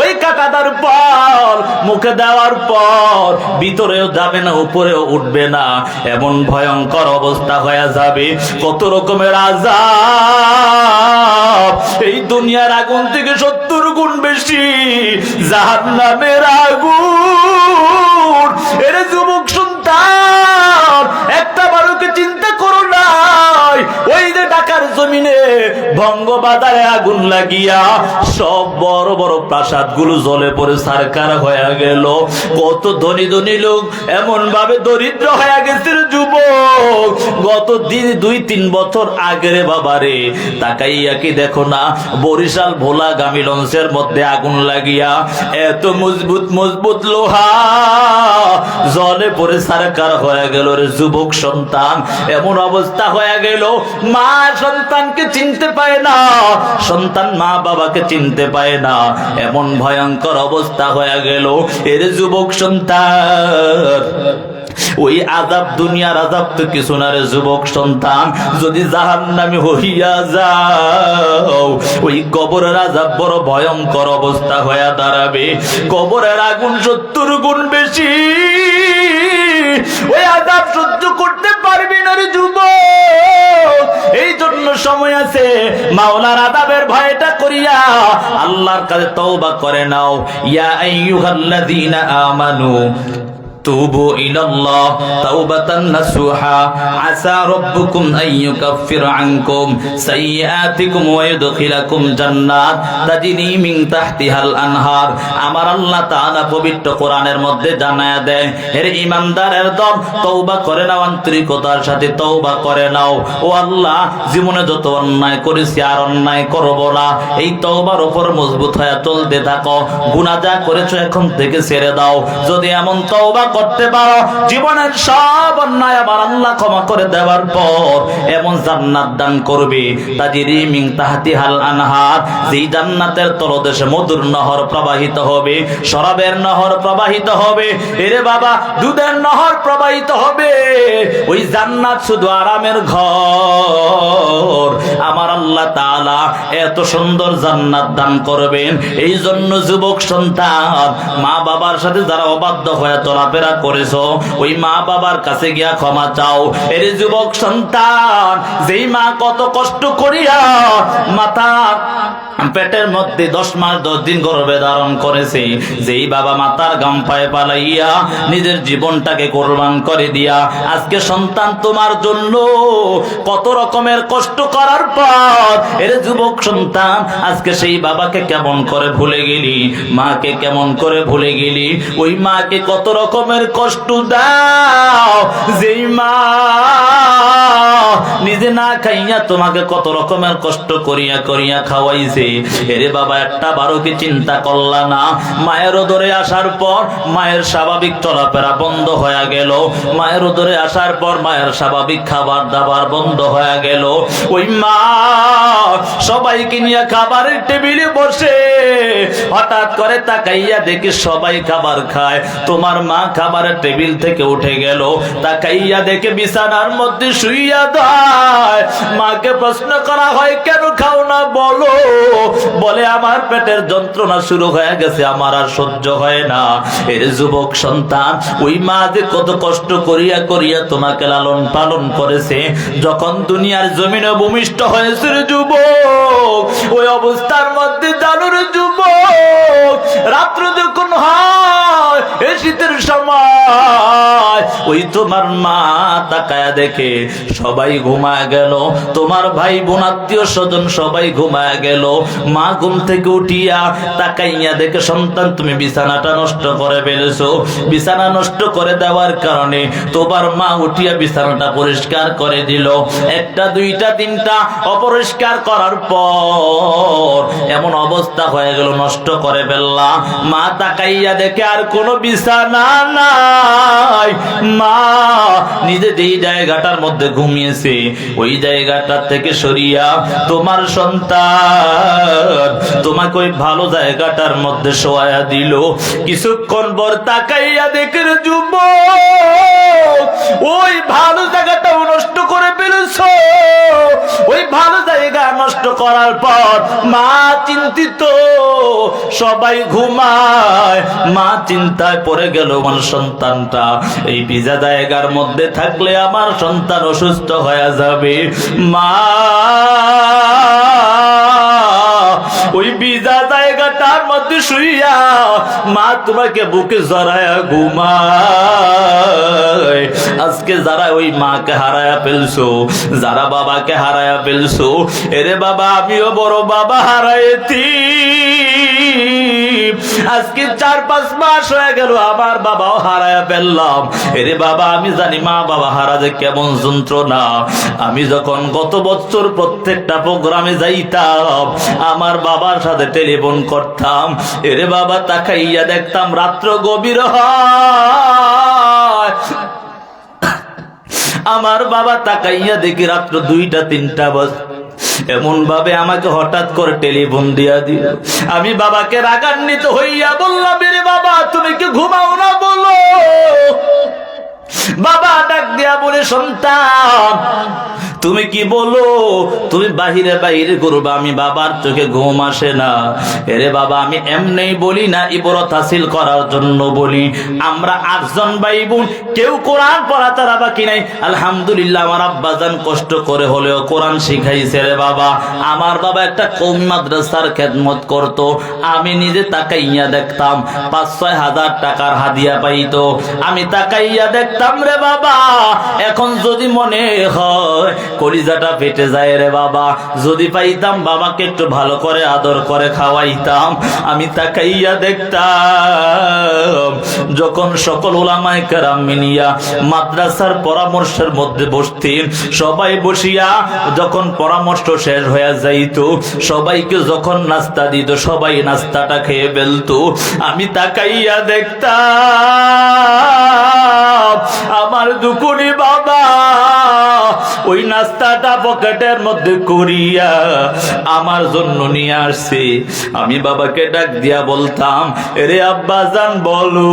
A: ওই কাঁটাদার পর মুখে দেওয়ার পর ভিতরেও যাবে না, উপরেও উঠবে না, এমন ভয়ঙ্কর অবস্থা হয়ে যাবে। কত রকমের আযাব, এই দুনিয়ার আগুন থেকে 70 গুণ বেশি জাহান্নামের আগুন। এর যুবক সন্তান, একটা বারোকে চিন্তা করো নাই? ওই যে ঢাকার জমিনে বঙ্গবাজারে আগুন লাগিয়া সব বড় বড় প্রাসাদ গুলো জ্বলে পড়ে সারকার হয়ে গেল। কত ধনী ধনী লোক এমন ভাবে দরিদ্র হয়ে গেছে যুবক। গত দিন 2-3 বছর আগের বাবারে তাকাইয়া কি দেখো না, বরিশাল ভোলাগামী লঞ্চের মধ্যে আগুন লাগিয়া এত মজবুত মজবুত লোহা জ্বলে পড়ে সারকার হয়ে গেল রে যুবক সন্তান। এমন অবস্থা হয়ে গেল, মা সন্তানকে চিনতে পায় না, সন্তান মা বাবাকে চিনতে পায় না, এমন ভয়ঙ্কর অবস্থা হয়ে গেল। এর যুবক সন্তান, ওই আযাব দুনিয়ার আযাব তো কিছু না রে যুবক সন্তান। যদি জাহান্নামী হইয়া যাও, ওই কবরের আযাব বড় ভয়ঙ্কর অবস্থা হয়ে দাঁড়াবে। কবরের আগুন 70 গুণ বেশি, ওই আযাব সহ্য করতে পারবি না রে যুবক। এই জন্য সময় আছে, মাওলার আযাবের ভয়টা করিয়া আল্লাহর কাছে তওবা করে নাও। ইয়া আইয়ুহাল্লাযীনা আমানু তুবু ইলাল্লাহ তাওবাতান নাসুহা আসা রাব্বুকুম আন ইউকাফির আনকুম সাইয়্যাতিকুম ওয়া ইউদখিলাকুম জান্নাত তাজরি মিন তাহতিহাল আনহার। আমার আল্লাহ তাআলা পবিত্র কোরআনের মধ্যে জানায়া দেয়, হে ঈমানদারের দল, তওবা করে নাও, আন্তরিকতার সাথে তওবা করে নাও। ও আল্লাহ, জীবনে যত অন্যায় করেছি আর অন্যায় করব না, এই তওবার উপর মজবুত হয়ে চলতে থাকো। গুনাহ যা করেছো এখন থেকে ছেড়ে দাও। যদি এমন তওবা করতে পারো, জীবনের সব অন্যায় আবার আল্লাহ ক্ষমা করে দেওয়ার পর এমন জান্নাত দান করবে, তাজরি মিন তাহতিহাল আনহার, যেই জান্নাতের তলদেশে মধুর নহর প্রবাহিত হবে, শরাবের নহর প্রবাহিত হবে, এরে বাবা দুধের নহর প্রবাহিত হবে। ওই জান্নাত শুধু আরামের ঘর। আমার আল্লাহ তাআলা এত সুন্দর জান্নাত দান করবেন। এই জন্য যুবক সন্তান, মা বাবার সাথে যারা অবাধ্য হয়ে চলাফেরা করেছো, ওই মা বাবার কাছে গিয়া ক্ষমা চাও। এর যুবক সন্তান, যেই মা কত কষ্ট করিয়া মাথা পেটের মধ্যে 10 মাস 10 দিন গর্ভে ধারণ করেছে, যেই বাবা মাতার গাম পায়ে পালাইয়া নিজের জীবনটাকে কোরবান করে দিয়া আজকে সন্তান তোমার জন্য কত রকমের কষ্ট করার পর, এর যুবক সন্তান, আজকে সেই বাবাকে কেমন করে ভুলে গেলি, মাকে কেমন করে ভুলে গেলি। ওই মাকে কত রকমের কষ্ট দাও, যেই মা নিজে না খাইয়া তোমাকে কত রকমের কষ্ট করিয়া করিয়া খাওয়াইছে। এরে বাবা, একটা বারো কি চিন্তা করলা না? মায়ের উদরে আসার পর মায়ের স্বাভাবিক চলাফেরা বন্ধ হয়ে গেল, মায়ের উদরে আসার পর মায়ের স্বাভাবিক খাবার দাবার বন্ধ হয়ে গেল। ওই মা সবাইকে নিয়ে খাবারের টেবিলে বসে হঠাৎ করে তাকাইয়া দেখি সবাই খাবার খায়, তোমার মা খাবারের টেবিল থেকে উঠে গেল, তাকাইয়া দেখে বিছানার মধ্যে শুইয়া দেয়। মাকে প্রশ্ন করা হয়, কেন খাও না বলো? বলে, আমার পেটের যন্ত্রণা শুরু হয়ে গেছে, আমার আর সহ্য হয় না। এর যুবক সন্তান, ওই মা যে কত কষ্ট করিয়া করিয়া তোমাকে লালন পালন করেছে, যখন দুনিয়ার জমিনে ভূমিষ্ঠ হয়েছে রে যুবক, ওই অবস্থার মধ্যে জানো রে যুবক, রাত্র যখন হয় এই শীতের সময়, ওই তোমার মা তাকায়া দেখে সবাই ঘুমায় গেল, তোমার ভাই বোন আত্মীয় স্বজন সবাই ঘুমায় গেল। মা ঘুম থেকে উঠিয়া তাকাইয়া দেখে, সন্তান তুমি বিছানাটা নষ্ট করে ফেলেছো। বিছানা নষ্ট করে দেওয়ার কারণে তোমার মা উঠিয়া বিছানাটা পরিষ্কার করে দিল। 1টা 2টা 3টা অপরিষ্কার করার পর এমন অবস্থা হয়ে গেল, নষ্ট করে ফেললা। মা তাকাইয়া দেখে আর কোনো বিছানা নাই। মা নিজে যেই জায়গাটার মধ্যে ঘুমিয়েছে ওই জায়গাটা থেকে সরিয়া তোমার সন্তান তোমাকে ওই ভালো জায়গাটার মধ্যে শোয়া দিল। কিছুক্ষণ পর তাকাইয়া দেখে যুবক, ওই ভালো জায়গাটাও নষ্ট করে ফেলেছ। ওই ভালো জায়গা করার পর মা চিন্তিত, সবাই ঘুমায়, মা চিন্তায় পড়ে গেল আমার সন্তানটা এই ভিজা জায়গার মধ্যে থাকলে আমার সন্তান অসুস্থ হয়ে যাবে। মা ওই ভিজা জায়গাটার মধ্যে শুইয়া মা তোমাকে বুকে জড়ায়া ঘুমায়। আজকে যারা ওই মাকে হারায়া ফেলছো, যারা বাবাকে হারায়া ফেলছো, এরে বাবা আমিও বড় বাবা হারাইছি। আজকে 4-5 মাস হয়ে গেল আমার বাবাও হারায়া ফেললাম। এরে বাবা আমি জানি মা বাবা হারা যে কেমন যন্ত্রণা। আমি যখন গত বছর প্রত্যেকটা প্রোগ্রামে যাইতাম, আমার বাবার সাথে টেলিফোন করতাম, এরে বাবা তাকাইয়া দেখতাম রাত্র গভীর হয়, আমার বাবা তাকাইয়া দেখি রাত্র 2টা-3টা বাজে। এমন ভাবে আমাকে হঠাৎ করে টেলিফোন দিয়া দিল। আমি বাবাকে রাগান্বিত হইয়া বললাম, রে বাবা তুমি কি ঘুমাও না বলো? বাবা ডাক দিয়া বলে, সন্তান তুমি কি বলো? তুমি বাহিরে বাহিরে করবা, আমি বাবার চোখে ঘুম আসে না। এরে বাবা আমি এমনি বলি না, ইবরত হাসিল করার জন্য বলি। আমরা 8 জন ভাই বোন, কেউ কোরআন পড়া তারা বাকি নাই। আলহামদুলিল্লাহ আমার আব্বাজান কষ্ট করে হলেও কোরআন শিখাইছে। রে বাবা আমার বাবা একটা কওমি মাদ্রাসার খেদমত করত, আমি নিজে তাকাইয়া দেখতাম 5-6 হাজার টাকার হাদিয়া পাইতো। আমি তাকাইয়া দেখতাম রে বাবা, এখন যদি মনে হয় কলিজাটা ফেটে যায় রে বাবা। যদি পাইতাম বাবাকে একটু ভালো করে আদর করে খাওয়াইতাম। আমি তাকাইয়া দেখতাম যখন সকল উলামায়ে কেরাম মিলিয়া মাদ্রাসার পরামর্শের মধ্যে বসতেন, সবাই বসিয়া যখন পরামর্শ শেষ হয়ে যাইত, সবাইকে যখন নাস্তা দিত, সবাই নাস্তাটা খেয়ে ফেলতো। আমি তাকাইয়া দেখতাম আমার দুকুনি বাবা ওই নাস্তাটা পকেটের মধ্যে করিয়া আমার জন্য নিয়ে আসছে। আমি বাবাকে ডাক দিয়া বলতাম, এরে আব্বাজান বলো,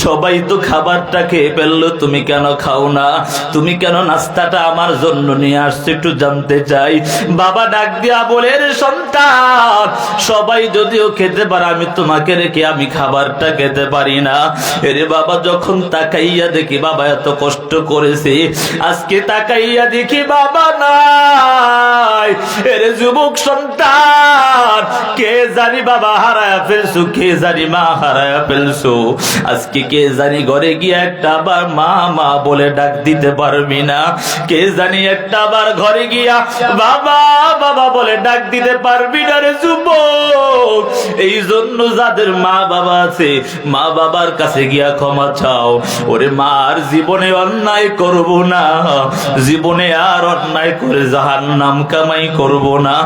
A: সবাই তো খাবারটা খেয়ে ফেললো, তুমি কেন খাও না? তুমি কেন নাস্তাটা আমার জন্য নিয়ে আসছো একটু জানতে চাই। বাবা ডাক দিয়া বলে, রে সন্তান সবাই যদিও খেতে পারে, আমি তোমাকে রেখে আমি খাবারটা খেতে পারি না। এরে বাবা যখন তাকাইয়া দেখি বাবা এত কষ্ট করেছে, আজকে তাকাইয়া দেখি বাবা নাই। এরে যুবক সন্তান কে জানি বাবা হারায়া ফেলছো, কে জানি মা হারায়া ফেলছো। আজকে কে জানি ঘরে গিয়ে একটা বার মা মা বলে ডাক দিতে পারবি না। কে জানি একটা বার ঘরে গিয়া বাবা বাবা বলে ডাক দিতে পারবি না রে যুবক। এই জন্য যাদের মা বাবা আছে, মা বাবার কাছে গিয়া ক্ষমা চাও। ওরে মার জীবনে অন্যায় করব না, জীবনে আর অন্যায় করে জাহান্নাম কামাই করব না।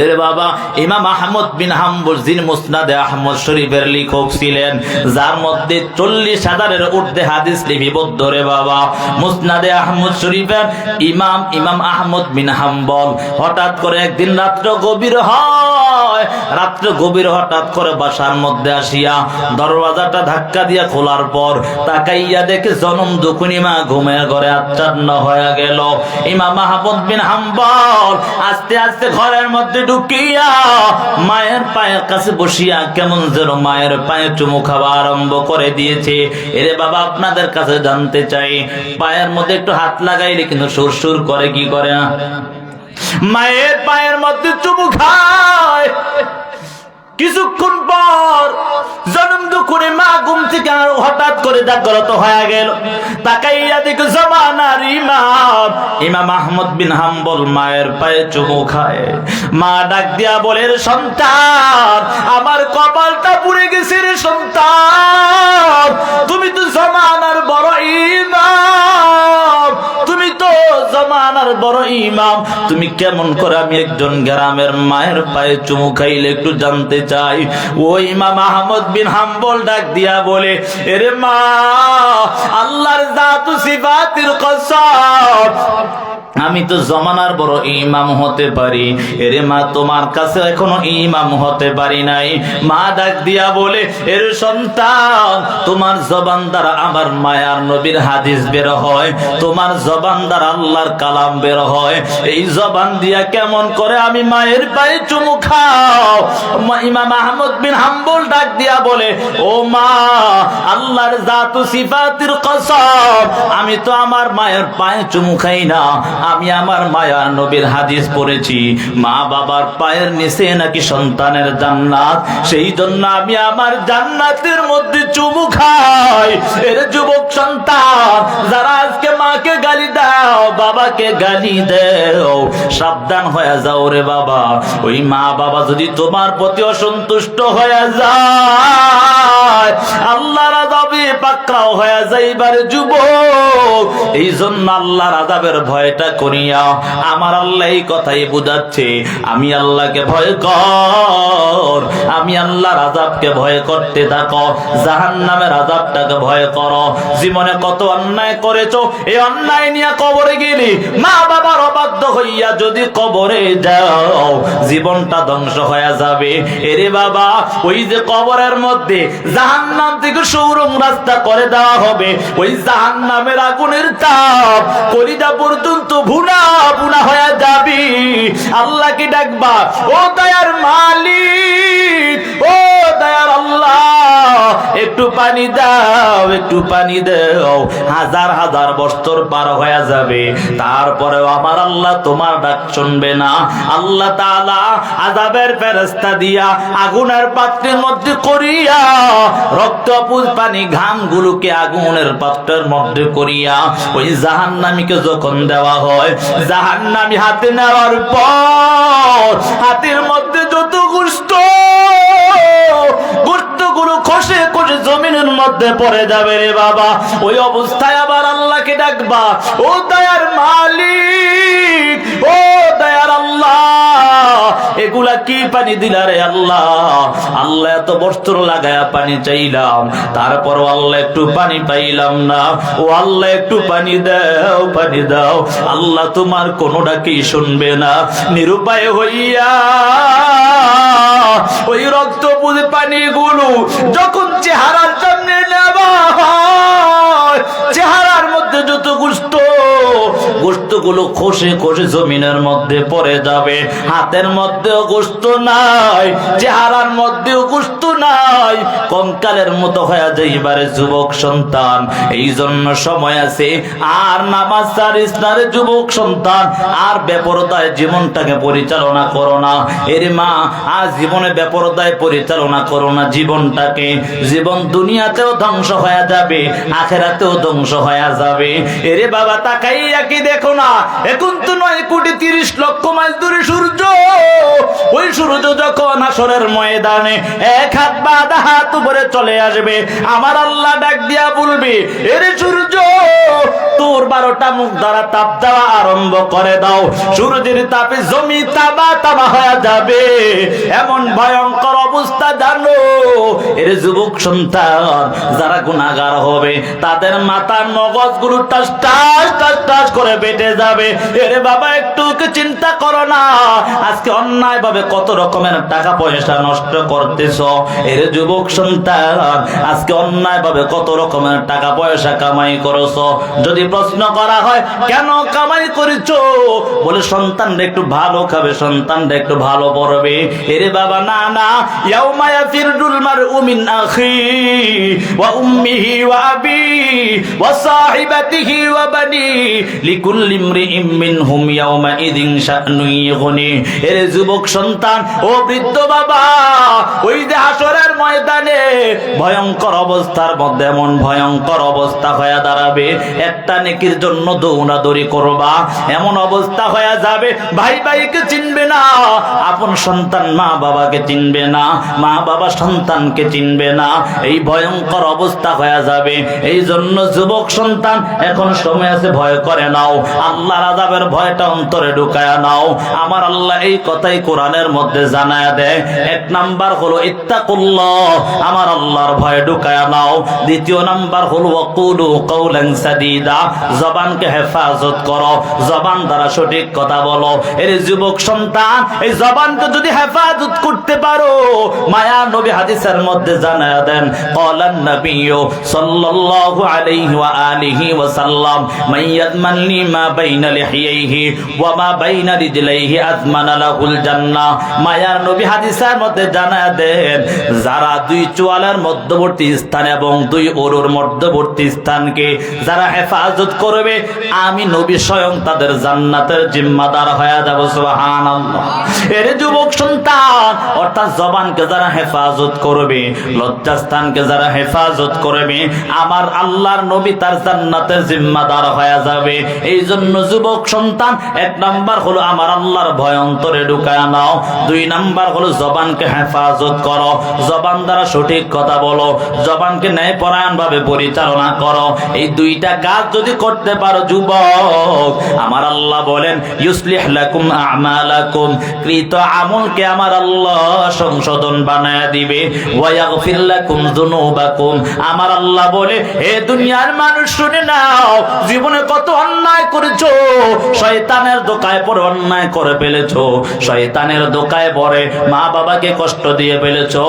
A: এর বাবা ইমাম আহমদ বিন হাম্বল যিনি মুসনাদে আহমদ শরীফের লেখক ছিলেন, যার মধ্যে 40,000-এর ঊর্ধ্বে হাদিস লিপিবদ্ধ। রে বাবা মুসনাদে আহমদ শরীফের ইমাম আহমদ বিন হাম্বল হঠাৎ করে একদিন রাত্র গভীর হয়, রাত্র গভীর হঠাৎ করে বাসার মধ্যে আসিয়া দরওয়াজাটা ধাক্কা দিয়া খোলার পর তাকাইয়া দেখে জনম দুকুনি মা ঘুমের ঘরে আচ্ছন্ন হয়ে গেল। ইমাম আহমদ বিন হাম্বল আস্তে আস্তে ঘরের মধ্যে ঢুকিয়া মায়ের পায়ের কাছে বসিয়া কেমন যেন মায়ের পায়ে চুমু খাওয়া আরম্ভ করে দিয়েছে। এরে বাবা আপনাদের কাছে জানতে চাই, পায়ের মধ্যে একটু হাত লাগাইলে কিন্তু সুর সুর করে, কি করে না? মায়ের পায়ের মধ্যে চুমু খায়। কিছুক্ষণ পর জনম দুকুনি মা ঘুম থেকে হঠাৎ করে জাগ্রত হয়ে গেল। তাকাইয়া দেখে জমানার ইমাম আহমদ বিন হাম্বল মায়ের পায়ে চুমু খায়। মা ডাক দিয়া বলে, সন্তান আমার কপালটা পুড়ে গেছে রে সন্তান, তুমি তো জমানার বড় ইমাম, তুমি তো জমানার বড় ইমাম, তুমি কেমন করে আমি একজন গ্রামের মায়ের পায়ে চুমু খাইলে একটু জানতে চাই। ওই ইমাম আহমদ বিন হাম্বল ডাক দিয়া বলে, এরে মা আল্লাহর জাত সিফাতের কসম, আমি তো জমানার বড় ইমাম হতে পারি, এরে মা তোমার কাছে এখনো ইমাম হতে পারি নাই। মা ডাক দিয়া বলে, এর সন্তান, তোমার জবান দ্বারা আমার মায়ার নবীর হাদিস বের হয়, তোমার জবান দ্বারা আল্লাহর কালাম বের হয়, এই জবান দিয়া কেমন করে আমি মায়ের পায়ে চুমু খাও? ইমাম আহমদ বিন হাম্বল ডাক দিয়া বলে, ও মা, আল্লাহর জাত সিফাতের কসম, আমি তো আমার মায়ের পায়ে চুমু খাই না, আমি আমার মায়ার নবীর হাদিস পড়েছি, মা বাবার পায়ের নিচে নাকি সন্তানের জান্নাত, সেই জন্য আমি আমার জান্নাতের মধ্যে চুমু খাই। এর যুবক সন্তান যারা আজকে মাকে গালি দাও, বাবাকে গালি দাও, সাবধান হয়ে যাও রে বাবা। ওই মা বাবা যদি তোমার প্রতি অসন্তুষ্ট হয়ে যায়, আল্লাহর আযাবে পাকড়াও হয়ে যাইবার যুবক। এই জন্য আল্লাহর আযাবের ভয়টা করিয়া আমার আল্লাহ এই কথাই বুঝাচ্ছে, আমি আল্লাহকে ভয় কর, আমি আল্লাহর আযাবকে ভয় করতে থাকো, জাহান্নামের আযাবটাকে ভয় করো। জীবনে কত অন্যায় করেছো, এই অন্যায় নিয়ে কবরে গেলি, মা বাবার অবাধ্য হইয়া যদি কবরে যাও, জীবনটা ধ্বংস হয়ে যাবে। এরে বাবা, ওই যে কবরের মধ্যে জাহান্নাম থেকে সুরঙ্গ রাস্তা করে দেওয়া হবে, ওই জাহান্নামের আগুনের তাপ কলিজা পর্যন্ত ভুনা ভুনা হয়ে যাবি। আল্লাহকে ডাকবা, ও দয়ার মালিক, ও দয়ার আল্লাহ, একটু পানি দাও, একটু পানি দাও। হাজার হাজার বছর পার হয়ে যাবে, তারপরেও আমার আল্লাহ তোমার ডাক শুনবে না। আল্লাহ তাআলা আযাবের ফেরেশতা দিয়া আগুনের পাত্রের মধ্যে করিয়া রক্তপুঞ্জ পানি ঘামগুলোকে আগুনের পাত্রের মধ্যে করিয়া ওই জাহান্নামীকে যখন দেওয়া হয়, জাহান্নামী হাতে নেওয়ার পর হাতের মধ্যে যত গোশত, গোশতগুলো খসে খসে জমিনের মধ্যে পড়ে যাবে রে বাবা। ওই অবস্থায় আবার আল্লাহকে ডাকবা, ও দয়ার মালিক, ও দয়ার আল্লাহ, এগুলা কি পানি দিলা রে আল্লাহ? আল্লাহ এত বস্ত্র লাগায়া পানি চাইলাম, তারপর আল্লাহ একটু পানি পাইলাম না। ও আল্লাহ একটু পানি দাও, পানি দাও। আল্লাহ তোমার কোনো ডাকেই শুনবে না। নিরুপায় হইয়া ওই রক্ত পুঁজ পানিগুলো যখন চেহারার সামনে নেওয়া হয়, চেহারার মধ্যে যত গোশতগুলো খসে খসে জমিনের মধ্যে পড়ে যাবে। হাতের মধ্যেও গোশত নাই, চেহারার মধ্যেও গোশত নাই, কঙ্কালের মতো হয়ে যাইবারে যুবক সন্তান। এই জন্য সময় আছে, আর নামাজ ছাড়িস না রে যুবক সন্তান, আর বেপরদায় জীবনটাকে পরিচালনা করো না। এরে মা, আর জীবনে বেপরদায় পরিচালনা করো না জীবনটাকে। জীবন দুনিয়াতেও ধ্বংস হয়ে যাবে, আখেরাতেও ধ্বংস হয়ে যাবে। এরে বাবা, তাকাইয়া কি দেখো না, এখন তো 9,30,00,000 মাইল দূরে সূর্য। ওই সূর্য যখন হাসরের ময়দানে এক হাত বাঁধা হাত উপরে চলে আসবে, আমার আল্লাহ ডাক দিয়া বলবে, এরে সূর্য, তোর 12টা মুখ দ্বারা তাপ দেওয়া আরম্ভ করে দাও। সূর্যের তাপে জমি তামা তামা হয়ে যাবে, এমন ভয়ঙ্কর অবস্থা জানো। এর যুবক সন্তান যারা গুনাহগার হবে, তাদের মাথার মগজগুলো টাস টাস টাস টাস করে বেটে যাবে। এরে বাবা, একটু চিন্তা করো না, আজকে অন্যায় ভাবে কত রকমের টাকা পয়সা নষ্ট করতেছ। এর যুবক সন্তান, আজকে অন্যায় ভাবে কত রকমের টাকা পয়সা কামাই করছ। যদি প্রশ্ন করা হয় কেন কামাই করেছো, বলে সন্তানরা একটু ভালো খাবে, সন্তানরা একটু ভালো পড়বে। এরে বাবা, না না, ইয়াউমা ইয়াফিরুল মারউ মিন আখিহি ওয়া উম্মিহি ওয়া আবিহি ওয়া সাহিবাতিহি ওয়া বানি লিকুল্লি ইমরিইম মিনহুম ইয়াউমা ইযিন শা'নুন ইগনি। এরে যুবক সন্তান, ও বৃদ্ধ বাবা, ওই যে হাসরের ময়দানে ভয়ঙ্কর অবস্থার মধ্যে এমন ভয়ঙ্কর অবস্থা হয়ে দাঁড়াবে, একটা নেকির জন্য দৌড়াদৌড়ি করবা, এমন অবস্থা হয়ে যাবে ভাই ভাইকে চিনবে না, আপন সন্তান মা বাবাকে চিনবে না, মা বাবা সন্তানকে চিনবে না, এই ভয়ঙ্কর অবস্থা হয়ে যাবে। এই জন্য যুবক সন্তান এখন সময় আছে, ভয় করে নাও, আল্লাহর আযাবের ভয়টা অন্তরে ঢুকায়া নাও। আমার আল্লাহ এই কথাই কোরআনের মধ্যে জানায়া দেয়। এক নাম্বার হলো ইত্তাকুল্লাহ, আমার আল্লাহর ভয় ঢুকায়া নাও। দ্বিতীয় নাম্বার হলো ওয়াকুলু কাওলান সাদীদা, জবানকে হেফাজত করো, জবান দ্বারা সঠিক কথা বলো। এর যুবক সন্তান, এই জবানকে যদি হেফাজত করতে পারো, মায়া নবী হাদিসের মধ্যে জানায়া দেন, ক্বালান নবিয়্যু সাল্লাল্লাহু আলাইহি ওয়া আলিহি ওয়া সাল্লাম, মান ইয়াদমাননি মা বাইনা লিহিয়াইহি ওয়া মা বাইনা রিজলাইহি আযমানা লাহুল জান্নাহ। মায়ার নবী হাদিসের মধ্যে জানায়া দেন, যারা দুই চোয়ালের মধ্যবর্তী স্থান এবং দুই ওরুর মধ্যবর্তী স্থানকে যারা হেফাজত করবে, আমি নবী স্বয়ং তাদের জান্নাতের জিম্মাদার হয়ে যাব। সুবহানাল্লাহ। এর যুবক সন্তান, অর্থাৎ জবানকে যারা হেফাজত করবে, লজ্জাস্থানকে যারা হেফাজত করবে, আমার আল্লাহর নবী তার জান্নাতের জিম্মাদার হয়ে যাবে। এই জন্য যুবক সন্তান, এক নাম্বার হলো আমার আল্লাহর ভয় অন্তরে ঢুকায় নাও, দুই নাম্বার হলো জবানকে হেফাজত করো, জবান দ্বারা সঠিক কথা বলো, জবানকে ন্যায়পরায়ণ ভাবে পরিচালনা করো। এই দুইটা কাজ যদি করতে পারো যুবক, আমার আল্লাহ বলেন ইউসলিহ লাকুম আমালাকুম, কৃত আমলকে আমার আল্লাহ সংশোধন বানায়া দিবে, ওয়া ইয়াগফির লাকুম যুনুবাকুম। আমার আল্লাহ বলে, হে দুনিয়ার মানুষ শুনে নাও, জীবনে কত অন্যায় করেছো, শয়তানের ধোঁকায় পড়ে অন্যায় করে ফেলেছো, শয়তানের ধোঁকায় পড়ে মা বাবাকে কষ্ট দিয়ে ফেলেছো,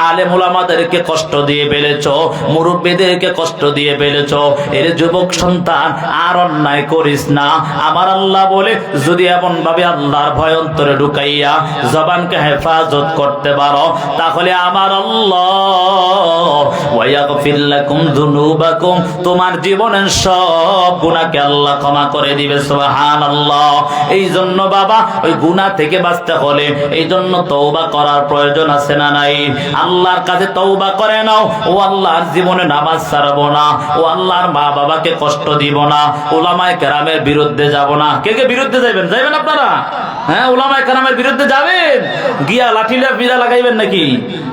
A: আলেম উলামাদেরকে কষ্ট দিয়ে ফেলেছো, মুরব্বিদেরকে কষ্ট দিয়ে ফেলেছো। এর যুবক সন্তান, আর অন্যায় করিস না। আমার আল্লাহ বলে, যদি এমন ভাবে আল্লাহর ভয় অন্তরে ঢুকাইয়া জবানকে হেফাজত করতে পারো, তাহলে আমার আল্লাহ ওয়া ইয়াগফির লাকুম যুনুবাকুম, তোমার জীবনের সব গুনাহকে আল্লাহ ক্ষমা করে দিবে। সুবহানাল্লাহ। এই জন্য বাবা, ওই গুনাহ থেকে বাঁচতে হলে এই জন্য তওবা করার প্রয়োজন আছে না নাই? আল্লাহর কাছে তওবা করে নাও, ও আল্লাহর জীবনে নামাজ ছাড়বো না, ও আল্লাহর মা বাবাকে কষ্ট দিব না, উলামায়ে কেরামের বিরুদ্ধে যাব না। কে কে বিরুদ্ধে যাবেন? যাবেন আপনারা? হ্যাঁ, উলামায়ে কেরামের বিরুদ্ধে যাবেন? গিয়া লাঠিলা বিড়া লাগাইবেন নাকি?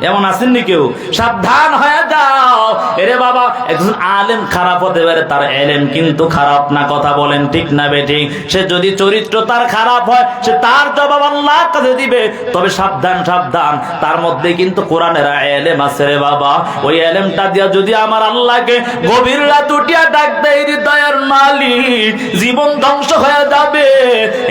A: এমন আসেননি কেউ? সাবধান হয়ে যাও। এরে বাবা, একজন আলেম খারাপ হতে পারে, তার এলেম কিন্তু খারাপ না। কথা বলেন ঠিক না বেঠিক? সে যদি চরিত্র তার খারাপ হয়, সে তার জবাব আল্লাহর কাছে দিবে। তবে সাবধান সাবধান, তার মধ্যে কিন্তু কোরআনের এলেম আছে রে বাবা। ওই এলেমটা দিয়া যদি আমার আল্লাহকে গভীর রাত উঠিয়া ডাক দেয়, হৃদয়ের মালিক, জীবন ধ্বংস হয়ে যাবে।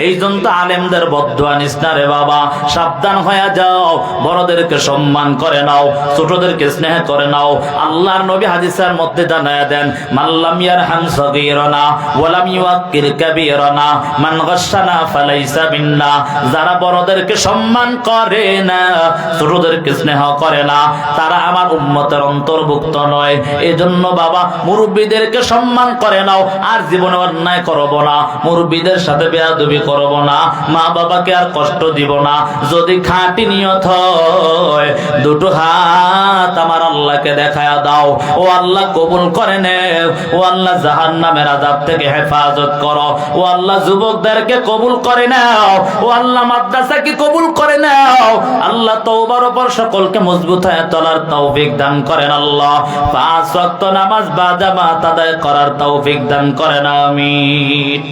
A: এই জন্য আলেমদের বদদুয়া নিস না রে বাবা। সাবধান হয়ে যাও, বড়দেরকে সম্মান করে নাও, ছোটদেরকে স্নেহ করে নাও। আল্লাহর নবী হাদিসের মধ্যে জানায়া দেন, মাল্লাম ইয়ারহাম সগীরানা ওয়ালাম ইউআক্কির কাবীরানা মান গাশশানা ফালাইসা মিন্না। যারা বড়দেরকে সম্মান করে না, ছোটদেরকে স্নেহ করে না, তারা আমার উম্মতের অন্তর্ভুক্ত নয়। এজন্য বাবা, মুরব্বিদেরকে সম্মান করে নাও, আর জীবনে অন্যায় করব না, মুরব্বিদের সাথে বেয়াদবি করব না, মা বাবাকে আর কষ্ট দিব না। যদি খাঁটি নিয়ত হয়, দুটো হাত আমার আল্লাহকে দেখায়া দাও, ও আল্লাহ কবুল করে নেও, ও আল্লাহ জাহান্নামের আযাব থেকে হেফাজত করো, ও আল্লাহ যুবকদেরকে কবুল করে নাও, ও আল্লাহ মাদ্রাসাকে কবুল করে নাও। আল্লাহ তওবার উপর সকলকে মজবুত হয়ে চলার তৌফিক দান করেন আল্লাহ। 5 ওয়াক্ত নামাজ বাজামাত আদায় করার তৌফিক দান করেন, আমিন।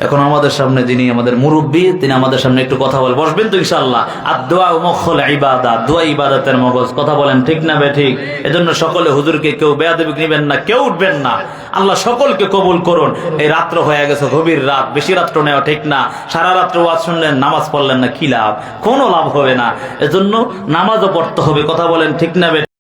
A: এখন আমাদের সামনে যিনি আমাদের মুরব্বী, তিনি আমাদের সামনে একটু কথা বলে বসবেন তো ইনশাআল্লাহ। আর দোয়া মুখল ইবাদত, দোয়া ইবাদতের মগজ। কথা বলেন ঠিক না বেঠিক? এজন্য সকলে হুজুরকে কেউ বেয়াদবি নেবেন না, কেউ উঠবেন না। আল্লাহ সকলকে কবুল করুন। এই রাত্র হয়ে গেছে, গভীর রাত, বেশি রাত্র নেওয়া ঠিক না। সারা রাত্র ওয়াজ শুনলেন, নামাজ পড়লেন না, কি লাভ? কোনো লাভ হবে না। এজন্য নামাজও পড়তে হবে। কথা বলেন ঠিক না বেঠিক?